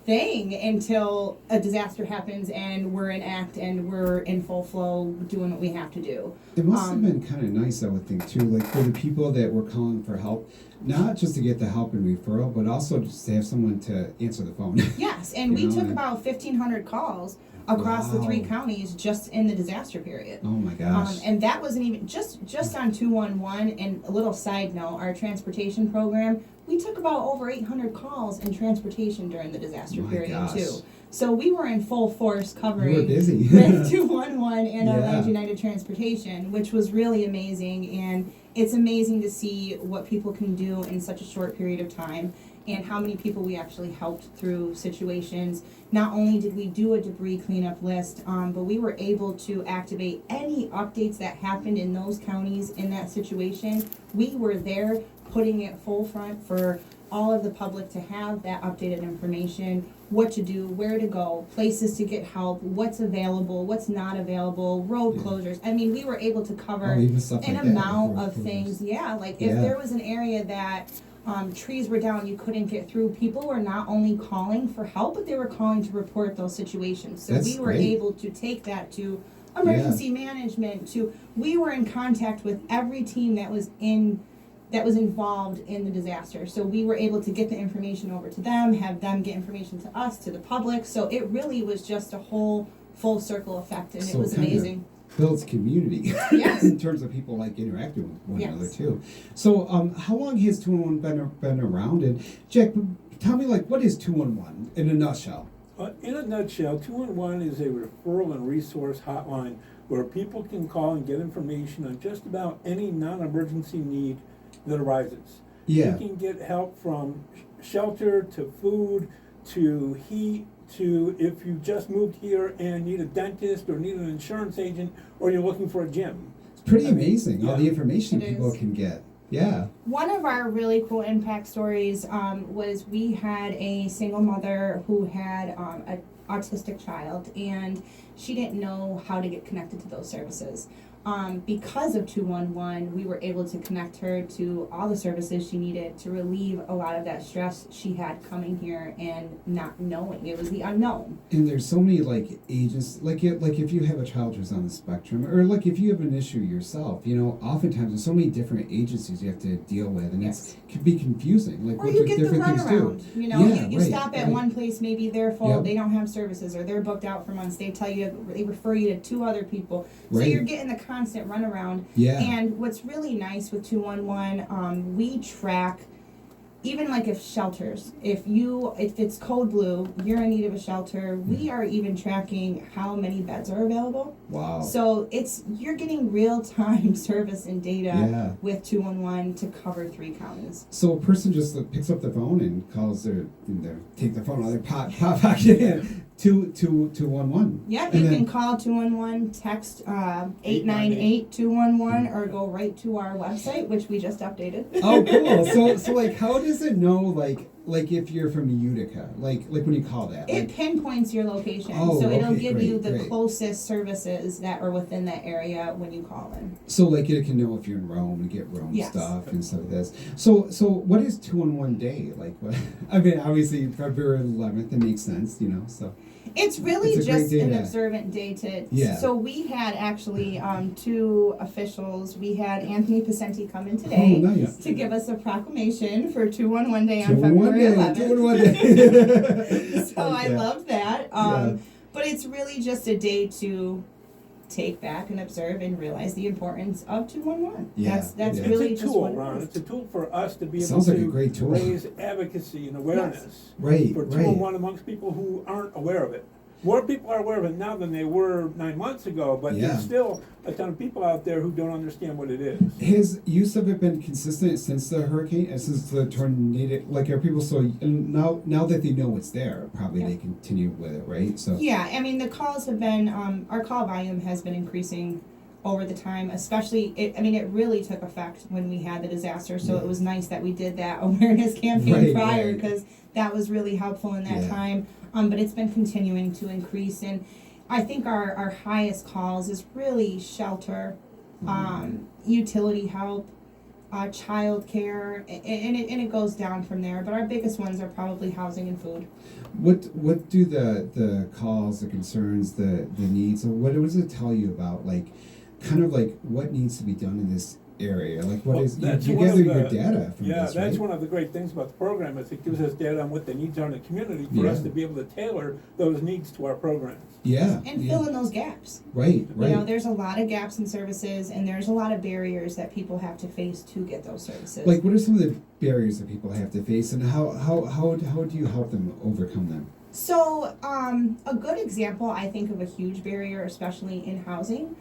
thing until a disaster happens and we're in act and we're in full flow doing what we have to do. It must have been kind of nice, I would think, too, like for the people that were calling for help, not just to get the help and referral, but also just to have someone to answer the phone. Yes, and we took about 1,500 calls across the 3 counties just in the disaster period. Oh my gosh. And that wasn't even just on 211. And a little side note, our transportation program, we took about over 800 calls in transportation during the disaster period too. So we were in full force covering You were busy. with 211 and our Land United Transportation, which was really amazing. And it's amazing to see what people can do in such a short period of time and how many people we actually helped through situations. Not only did we do a debris cleanup list, but we were able to activate any updates that happened in those counties in that situation. We were there putting it full front for all of the public to have that updated information, what to do, where to go, places to get help, what's available, what's not available, road closures. I mean, we were able to cover an amount of things. Yeah, like if there was an area that trees were down, you couldn't get through, people were not only calling for help, but they were calling to report those situations. So we were able to take that to emergency management, we were in contact with every team that was involved in the disaster. So we were able to get the information over to them, have them get information to us, to the public. So it really was just a whole full circle effect, and it was amazing. Builds community in terms of people like interacting with one another too. So how long has 211 been around? And Jack, tell me, like, what is 211 in a nutshell? In a nutshell, 211 is a referral and resource hotline where people can call and get information on just about any non-emergency need that arises. You can get help from shelter to food to heat to if you just moved here and need a dentist or need an insurance agent or you're looking for a gym. It's pretty amazing, all the information people can get. Yeah. One of our really cool impact stories was we had a single mother who had an autistic child, and she didn't know how to get connected to those services. Because of 211, we were able to connect her to all the services she needed to relieve a lot of that stress she had coming here and not knowing. It was the unknown. And there's so many like agents, like if you have a child who's on the spectrum, or like if you have an issue yourself, you know, oftentimes there's so many different agencies you have to deal with, and Yes. it can be confusing. Like Or what you do get the different things do? runaround. You know, Yeah, you right, stop at right. one place, maybe they're full, Yep. they don't have services, or they're booked out for months. They tell you, they refer you to 2 other people. So Right. you're getting the constant runaround. Yeah. And what's really nice with 211, we track, even like if shelters, if it's code blue, you're in need of a shelter, we are even tracking how many beds are available. Wow. So you're getting real time service and data Yeah. with 211 to cover 3 counties. So a person just picks up the phone and calls take the phone out of their pocket and 211. Yep, And you then- can call 211, text 898-211, or go right to our website, which we just updated. Oh, cool. So like, how does it know like if you're from Utica, like when you call that? It Like, pinpoints your location, Oh, so it'll okay, give you great, the great. closest services that are within that area when you call in. so like it can know if you're in Rome and get Rome Yes. stuff and stuff like this. So what is 211 day like? What, I mean, obviously February 11th. It makes sense, you know. So It's really It's a great just day an to- observant day to. Yeah. So we had actually 2 officials. We had Anthony Pacenti come in today oh, nice. to give us a proclamation for 211 Day on 211 February day. 11th. 211 day. So I Okay. love that. Yeah. But it's really just a day to take back and observe and realize the importance of 211. Yeah, That's yeah. really It's a just tool, what it Ron. is. It's a tool for us to be able Sounds like a to great tool. raise advocacy and awareness Right, for right. 211 amongst people who aren't aware of it. More people are aware of it now than they were 9 months ago, but Yeah. there's still a ton of people out there who don't understand what it is. Has use of it been consistent since the hurricane, since the tornado? Like, are people so and now that they know it's there, probably Yeah. they continue with it, right? So Yeah, I mean, the calls have been, our call volume has been increasing over the time, especially, it really took effect when we had the disaster, so Yeah. it was nice that we did that awareness campaign Right, prior, right. because that was really helpful in that Yeah. time, but it's been continuing to increase, and I think our highest calls is really shelter, utility help, child care, and it goes down from there, but our biggest ones are probably housing and food. What do the calls, the concerns, the needs, or what does it tell you about, like, kind of like what needs to be done in this area? Like, what Well, is that's you one gather of your the- data from Yeah, this, that's right? one of the great things about the program is it gives us data on what the needs are in the community for us Yeah. to be able to tailor those needs to our programs. Yeah, And yeah. fill in those gaps. Right, right. You know, there's a lot of gaps in services, and there's a lot of barriers that people have to face to get those services. Like, what are some of the barriers that people have to face, and how do you help them overcome them? So, a good example, I think, of a huge barrier, especially in housing,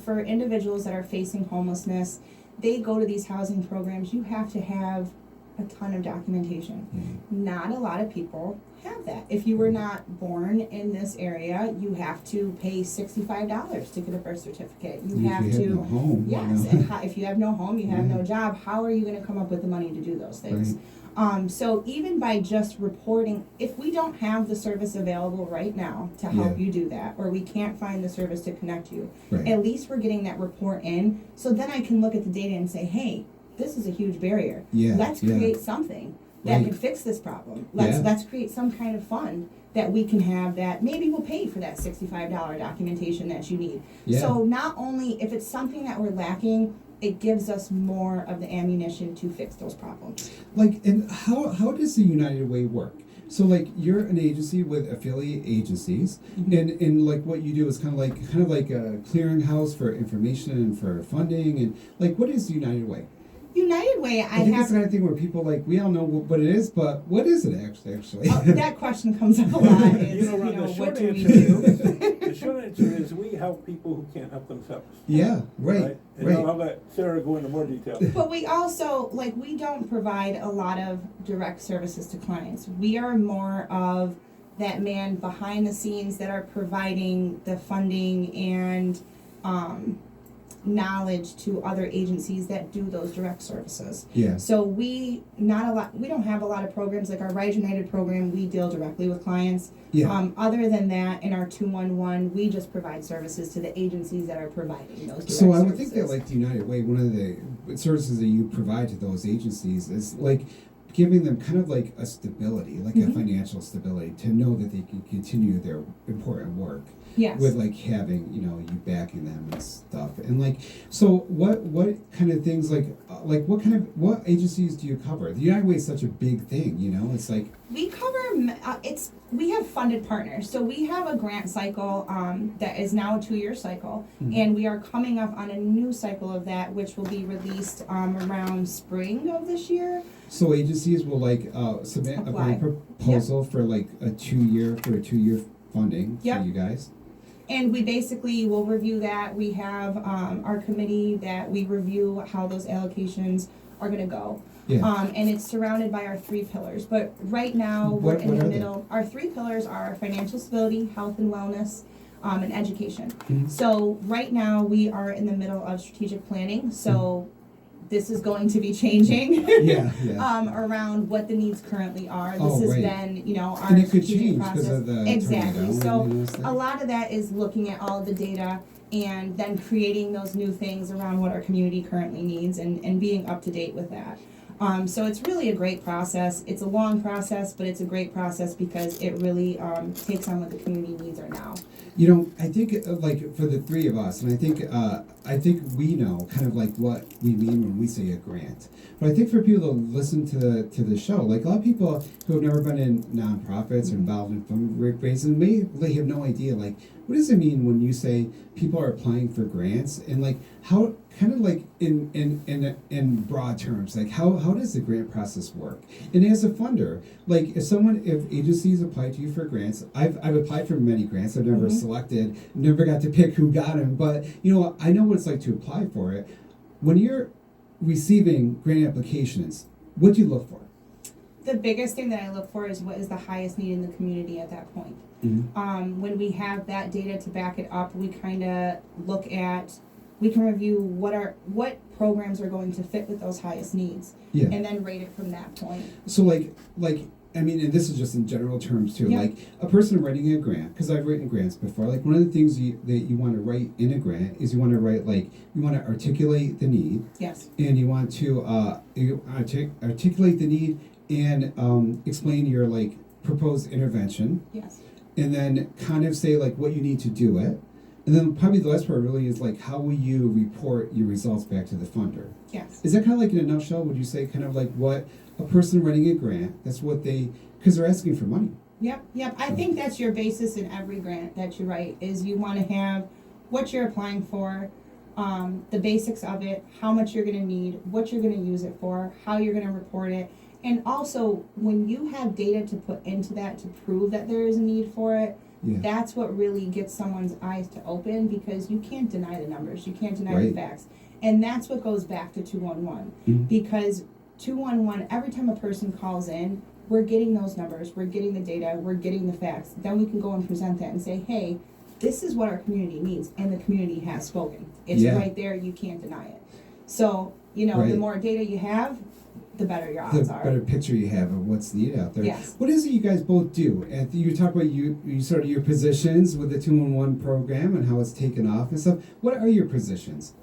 for individuals that are facing homelessness, they go to these housing programs, you have to have a ton of documentation. Not a lot of people have that. If you were not born in this area, you have to pay $65 to get a birth certificate. You And have if to. you have no home, you Yes, know. and if you have no home, you have Yeah. no job, how are you gonna come up with the money to do those things? Right. So even by just reporting, if we don't have the service available right now to help Yeah. you do that, or we can't find the service to connect you, Right. at least we're getting that report in, so then I can look at the data and say, hey, this is a huge barrier. Yeah, Let's yeah. create something that Right. can fix this problem. Yeah. Let's create some kind of fund that we can have that maybe will pay for that $65 documentation that you need. Yeah. So not only, if it's something that we're lacking, it gives us more of the ammunition to fix those problems. Like, and how does the United Way work? So, like, you're an agency with affiliate agencies, and like what you do is kind of like a clearinghouse for information and for funding, and like, what is the United Way? United Way, I think it's the kind of thing where people, like, we all know what it is, but what is it actually? that question comes up a lot. Is, Ron, the what short do we answer do? the short answer is we help people who can't help themselves. Yeah, right. And I'll let Sarah go into more detail. But we also, like, we don't provide a lot of direct services to clients. We are more of that man behind the scenes that are providing the funding and knowledge to other agencies that do those direct services. Yeah. So we don't have a lot of programs like our Ride United program. We deal directly with clients. Yeah. Other than that, in our 211, we just provide services to the agencies that are providing those direct So I would services. think that like the United Way, one of the services that you provide to those agencies is like giving them kind of like a stability, like a financial stability, to know that they can continue their important work. Yes. With like having, you know, you backing them and stuff. And like, so what kind of things like what agencies do you cover? The United Way is such a big thing, you know. It's like We cover we have funded partners. So we have a grant cycle that is now a 2-year cycle, and we are coming up on a new cycle of that, which will be released around spring of this year. so agencies will like submit a Apply. grant proposal for like a 2-year funding Yep. for you guys. And we basically will review that. We have our committee that we review how those allocations are going to go. Yeah. And it's surrounded by our 3 pillars. But right now, we're What in the are they? middle. Our 3 pillars are financial stability, health and wellness, and education. Mhm. So right now, we are in the middle of strategic planning. So this is going to be changing. Yeah, yeah. Around what the needs currently are. This Oh, has right. been, you know, our And it could strategic change process. because of the Exactly. tornado So and, you know, stuff. a lot of that is looking at all of the data and then creating those new things around what our community currently needs and being up to date with that. So it's really a great process. It's a long process, but it's a great process because it really takes on what the community needs are now. You know, I think like for the 3 of us, and I think we know kind of like what we mean when we say a grant. But I think for people to listen to the show, like a lot of people who have never been in nonprofits or involved in fundraising may really have no idea. Like, what does it mean when you say people are applying for grants, and like how kind of like in broad terms, like how does the grant process work? And as a funder, like if agencies apply to you for grants, I've applied for many grants. I've never selected, never got to pick who got them, but you know, I know what it's like to apply for it. When you're receiving grant applications, what do you look for? The biggest thing that I look for is what is the highest need in the community at that point. When we have that data to back it up, we kind of we can review what programs are going to fit with those highest needs, Yeah. and then rate it from that point. So like I mean, and this is just in general terms too. Yeah. Like a person writing a grant, because I've written grants before. Like one of the things that you want to write in a grant is you want to write you want to articulate the need, Yes. and you want to articulate the need and explain your like proposed intervention, Yes. and then kind of say like what you need to do it. And then probably the last part really is like how will you report your results back to the funder? Yes. Is that kind of like in a nutshell? Would you say kind of like what a person running a grant? That's what because they're asking for money. Yep. I think that's your basis in every grant that you write is you want to have what you're applying for, the basics of it, how much you're going to need, what you're going to use it for, how you're going to report it. And also, when you have data to put into that to prove that there is a need for it, Yeah. that's what really gets someone's eyes to open because you can't deny the numbers, you can't deny Right. the facts. And that's what goes back to 211 Mhm. because 211, every time a person calls in, we're getting those numbers, we're getting the data, we're getting the facts. Then we can go and present that and say, hey, this is what our community needs, and the community has spoken. It's Yeah. right there, you can't deny it. So, the Right. more data you have, the better your The odds are. better picture you have of what's needed out there. Yes. What is it you guys both do? And you talk about you sort of your positions with the 211 program and how it's taken off and stuff. What are your positions?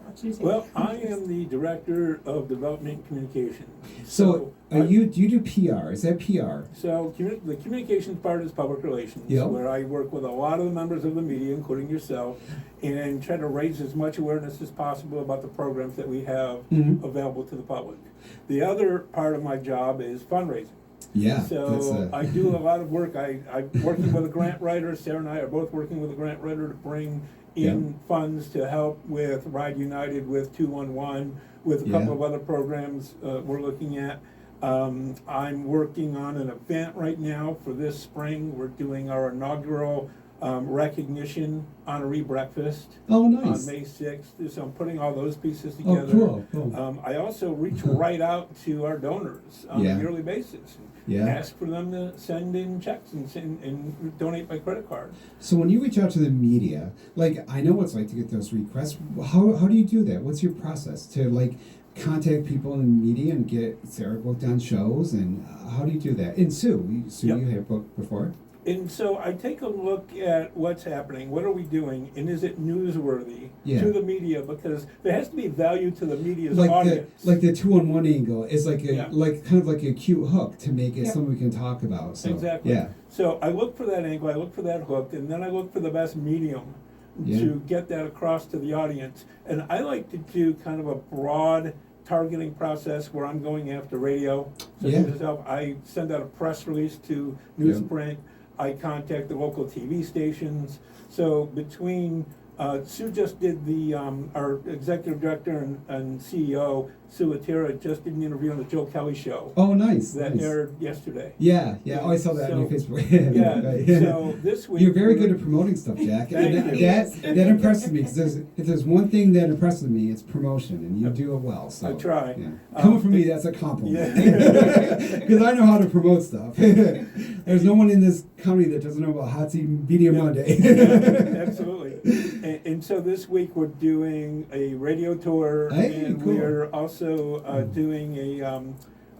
What you say? Well, I am the Director of Development Communications. So do you do PR? Is that PR? So the communications part is public relations, Yep. where I work with a lot of the members of the media, including yourself, and try to raise as much awareness as possible about the programs that we have Mhm. available to the public. The other part of my job is fundraising. Yeah. So I do a lot of work. I'm working with a grant writer. Sarah and I are both working with a grant writer to bring in funds to help with Ride United, with 211, with a couple Yeah. of other programs we're looking at. I'm working on an event right now for this spring. We're doing our inaugural recognition honoree breakfast Oh, nice. on May 6th. So I'm putting all those pieces Oh, together. cool. I also reach right out to our donors on Yeah. a yearly basis. Yeah. Ask for them to send in checks and donate by credit card. So when you reach out to the media, like I know what it's like to get those requests. How do you do that? What's your process to like contact people in the media and get Sarah booked on shows? And how do you do that? And Sue, Yep. you have booked before. And so I take a look at what's happening, what are we doing, and is it newsworthy Yeah. to the media? Because there has to be value to the media's Like audience. the 2-on-1 angle is like a Yeah. like kind of like a cute hook to make it Yep. something we can talk about. So, Exactly. Yeah. So I look for that angle, I look for that hook, and then I look for the best medium Yeah. to get that across to the audience. And I like to do kind of a broad targeting process where I'm going after radio. So Yeah. for yourself, I send out a press release to Yeah. newsprint. I contact the local TV stations. So between Sue just did our executive director and CEO, Sue Atira, just did an interview on the Joe Kelly show Oh, nice. that nice. aired yesterday. Yeah. Oh, I saw that on your So- Facebook. Yeah, Right. so this week. You're very we're- good at promoting stuff, Jack. Thank And you. that impresses me because if there's one thing that impresses me, it's promotion, and you do it well. So I try. Yeah. Coming from me, that's a compliment. Yeah. Because I know how to promote stuff. There's no one in this county that doesn't know about Hot Seat Media Yeah. Monday. Absolutely. And so this week we're doing a radio tour, Hey, and cool. we're also doing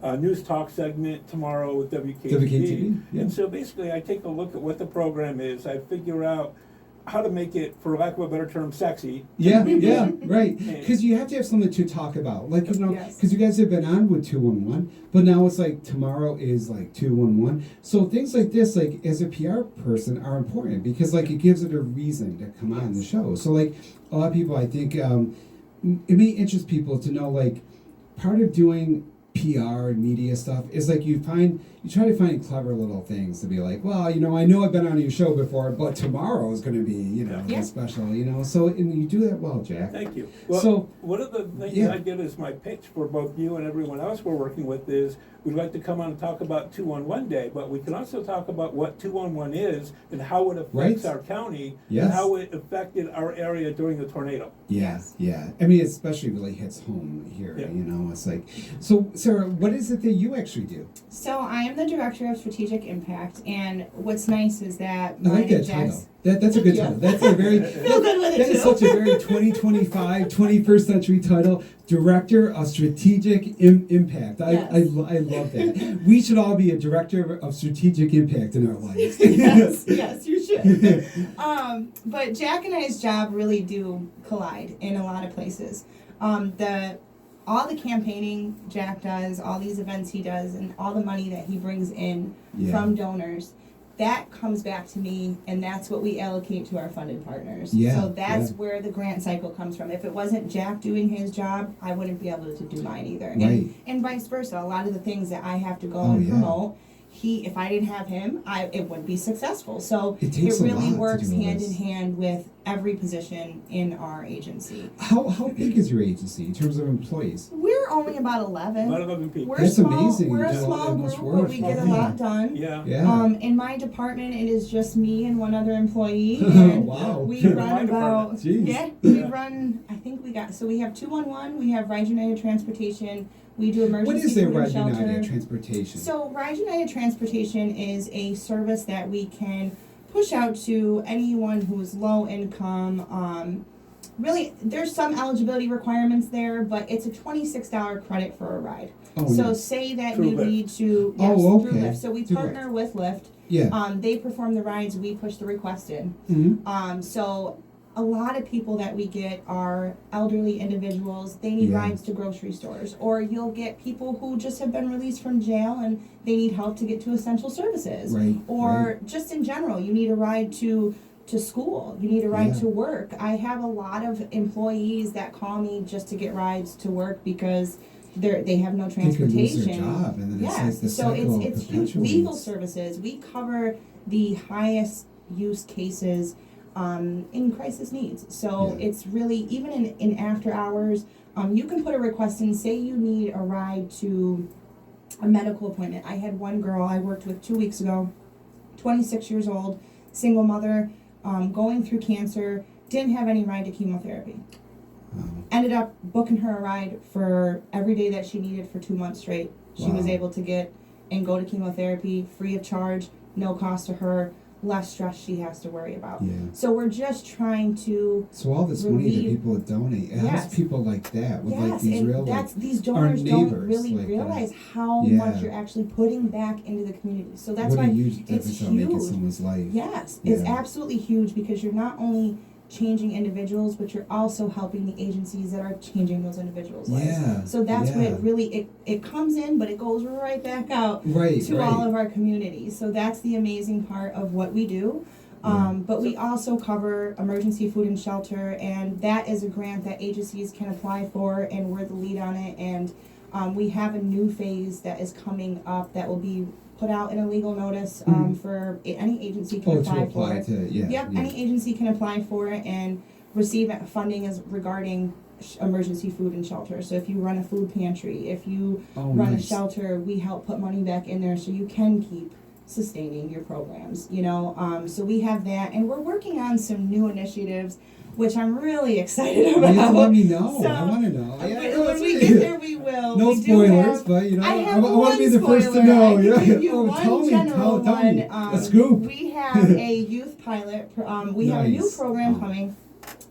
a news talk segment tomorrow with WKTV. WKTV, yeah. And so basically I take a look at what the program is. I figure out how to make it, for lack of a better term, sexy. Yeah, right. Because you have to have something to talk about. Like, you know, Yes. because you guys have been on with 211, but now it's like tomorrow is like 211. So things like this, like, as a PR person, are important because, like, it gives it a reason to come on the show. So, like, a lot of people, I think, it may interest people to know, like, part of doing PR and media stuff is like you try to find clever little things to be like, well, you know, I know I've been on your show before, but tomorrow is going to be, you know, Yeah. special, you know. So and you do that well, Jack. Thank you. Well, So- one of the things Yeah. I get as my pitch for both you and everyone else we're working with is we'd like to come on and talk about 211 Day, but we can also talk about what 211 is and how it affects Right. our county Yes. and how it affected our area during the tornado. Yeah. I mean, it especially really hits home here, Yeah. you know. It's like, so Sarah, what is it that you actually do? So I am the director of strategic impact, and what's nice is that I like mine that and title. Jack's. That's a good you. title. That's a very Feel good with it that is too. such a very 2025, 21st century title. Director of Strategic Impact. Yes. I love that. We should all be a director of strategic impact in our lives. yes, you should. But Jack and I's job really do collide in a lot of places. All the campaigning Jack does, all these events he does, and all the money that he brings in Yeah. from donors, that comes back to me, and that's what we allocate to our funded partners. Yeah, So that's yeah. where the grant cycle comes from. If it wasn't Jack doing his job, I wouldn't be able to do mine either. Right. And vice versa. A lot of the things that I have to go Oh, and yeah. promote, if I didn't have him, it wouldn't be successful. So It takes a really lot to works do all hand this. in hand with every position in our agency. How big is your agency in terms of employees? We're only about 11. About 11 people. We're That's small. amazing. We're a You do small that much group, but work. we get a Yeah. lot done. Yeah. Yeah. In my department, it is just me and one other employee, and Wow. we My run about. department. Jeez. Yeah, we Yeah. run. I think we got. So we have 211. We have Ride United Transportation. We do emergency What is their food and Ride shelter. United Transportation? So Ride United Transportation is a service that we can push out to anyone who's low income. Really, there's some eligibility requirements there, but it's a $26 credit for a ride. Oh, So nice. say that Through you Lyft. need to, Oh, through okay. Lyft. So we Through partner with Lyft. Yeah. They perform the rides, we push the request in. Mm-hmm. So a lot of people that we get are elderly individuals. They need Yeah. rides to grocery stores, or you'll get people who just have been released from jail and they need help to get to essential services. Right. Or just in general, you need a ride to school. You need a ride Yeah. to work. I have a lot of employees that call me just to get rides to work because they have no They could transportation. lose their job, and then it's Yes, like the so cycle it's huge. perpetuates. Legal services. We cover the highest use cases in crisis needs. So Yeah. it's really, even in after hours, you can put a request in. Say you need a ride to a medical appointment. I had one girl I worked with 2 weeks ago, 26 years old, single mother. going through cancer, didn't have any ride to chemotherapy. Ended up booking her a ride for every day that she needed for 2 months straight. She was Wow. able to get and go to chemotherapy free of charge, no cost to her, less stress she has to worry about. Yeah. So we're just trying to So all this money that relieve- people donate, it helps Yes. people like that with like yes, these and real that's like, these donors don't neighbors really like that. realize how Yeah. much you're actually putting back into the community. So that's what why a huge it's difference on making huge. someone's life. Yes, it's Yeah. absolutely huge because you're not only changing individuals, but you're also helping the agencies that are changing those individuals' lives. Yeah. So that's what yeah. it really it comes in, but it goes right back out Right. to right. all of our communities. So that's the amazing part of what we do. Yeah. But we also cover emergency food and shelter, and that is a grant that agencies can apply for, and we're the lead on it. And we have a new phase that is coming up that will be put out in a legal notice for any agency can Oh, apply to apply for. to yeah. Yep, yeah. any agency can apply for it and receive funding as regarding emergency food and shelter. So if you run a food pantry, if you Oh, run a nice. shelter, we help put money back in there so you can keep sustaining your programs, you know. So we have that, and we're working on some new initiatives, which I'm really excited about. You have to let me know. So, I want to know. when we get there, we will. No We do spoilers, have- but you know, I have want to be the one first to spoiler. know. I can Yeah. give you Oh, one tell me, general tell me. one. A scoop. We have a youth pilot. We have a new Nice. program Oh. coming.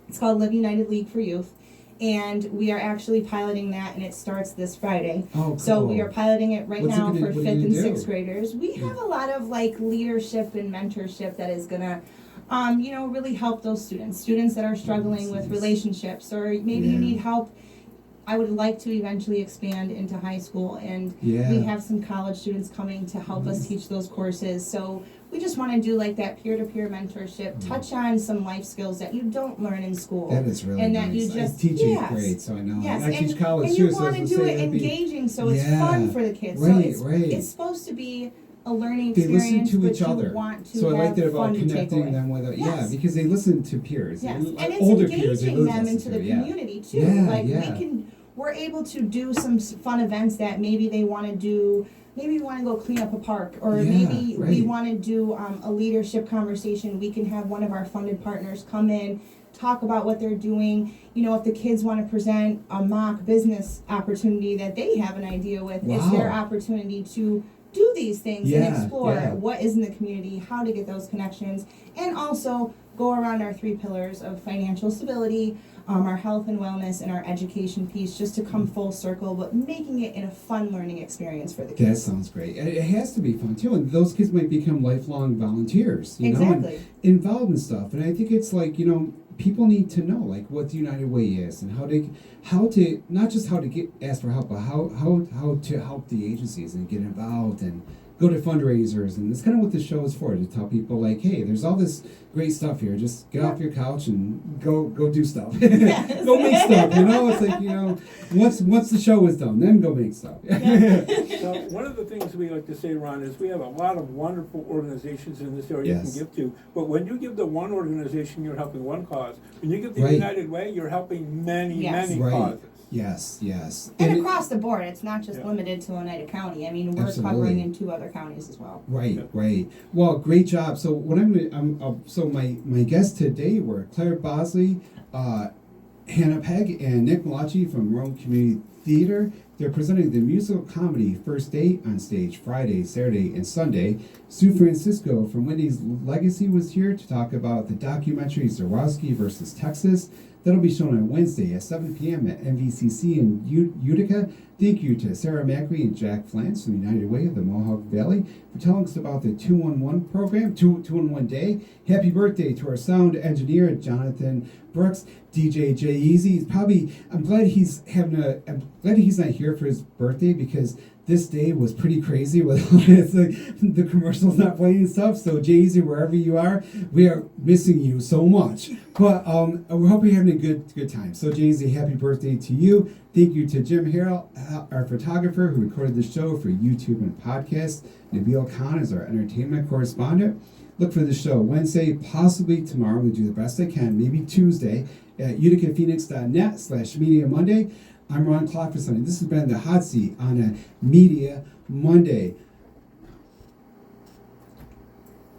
It's called Live United League for Youth, and we are actually piloting that, and it starts this Friday. Oh, cool. So we are piloting it right What's it now gonna- for what are you 5th gonna and do? 6th graders. We have a lot of like leadership and mentorship that is gonna, really help those students that are struggling with nice. relationships, or maybe Yeah. you need help. I would like to eventually expand into high school, and Yeah. we have some college students coming to help us teach those courses. So we just want to do like that peer-to-peer mentorship, touch on some life skills that you don't learn in school. That is really and nice. that you just I teach yes. 8th grade, so I know. Yes, I teach college and too, you so I want to was do gonna it say that'd be- engaging, so it's Yeah. fun for the kids. Right, so it's, right. it's supposed to be a learning They listen experience, to but each you other. want to So I have like that fun about to take connecting away. them with yeah, Yes. because they listen to peers. Yes, And, and it's older peers, they engaging lose them listen into to, the yeah. community too. Yeah, like yeah. we're able to do some fun events that maybe they want to do. Maybe we want to go clean up a park, or Yeah, maybe we right. want to do a leadership conversation. We can have one of our funded partners come in, talk about what they're doing. You know, if the kids want to present a mock business opportunity that they have an idea with, it's their Wow. opportunity to do these things and Yeah, explore yeah. what is in the community, how to get those connections, and also go around our 3 pillars of financial stability, our health and wellness, and our education piece, just to come full circle, but making it in a fun learning experience for the That kids. sounds great. And it has to be fun too. And those kids might become lifelong volunteers, you know, Exactly. and involved in stuff. And I think it's like, people need to know like what the United Way is and how to not just how to ask for help, but how to help the agencies and get involved and go to fundraisers. And that's kind of what the show is for, to tell people like, hey, there's all this great stuff here. Just get off your couch and go do stuff. Yes. Go make stuff, It's like, once the show is done, then go make stuff. So one of the things we like to say, Ron, is we have a lot of wonderful organizations in this area Yes. you can give to. But when you give to one organization, you're helping one cause. When you give the Right. United Way, you're helping many, Yes. many Right. causes. Yes. And it- across the board, it's not just Yeah. limited to Oneida County. I mean, we're Absolutely. covering in 2 other counties as well. Right. Well, great job. So what so my guests today were Claire Bosley, Hannah Pegg, and Nick Malachi from Rome Community Theater. They're presenting the musical comedy First Date on stage Friday, Saturday, and Sunday. Sue Francisco from Whitney's Legacy was here to talk about the documentary Zurawski versus Texas. That'll be shown on Wednesday at 7 p.m. at MVCC in Utica. Thank you to Sarah Macri and Jack Pflanz from United Way of the Mohawk Valley for telling us about the 211 program, 211 Day. Happy birthday to our sound engineer, Jonathan Brooks, DJ Jay Easy. I'm glad he's not here for his birthday, because this day was pretty crazy with the commercials not playing and stuff. So Jay-Z, wherever you are, we are missing you so much. But we hope you're having a good time. So Jay-Z, happy birthday to you. Thank you to Jim Harrell, our photographer who recorded the show for YouTube and podcast. Nabil Khan is our entertainment correspondent. Look for the show Wednesday, possibly tomorrow. We'll do the best I can, maybe Tuesday, at uticaphoenix.net/Media Monday. I'm Ron Clafferson, and this has been the Hot Seat on a Media Monday.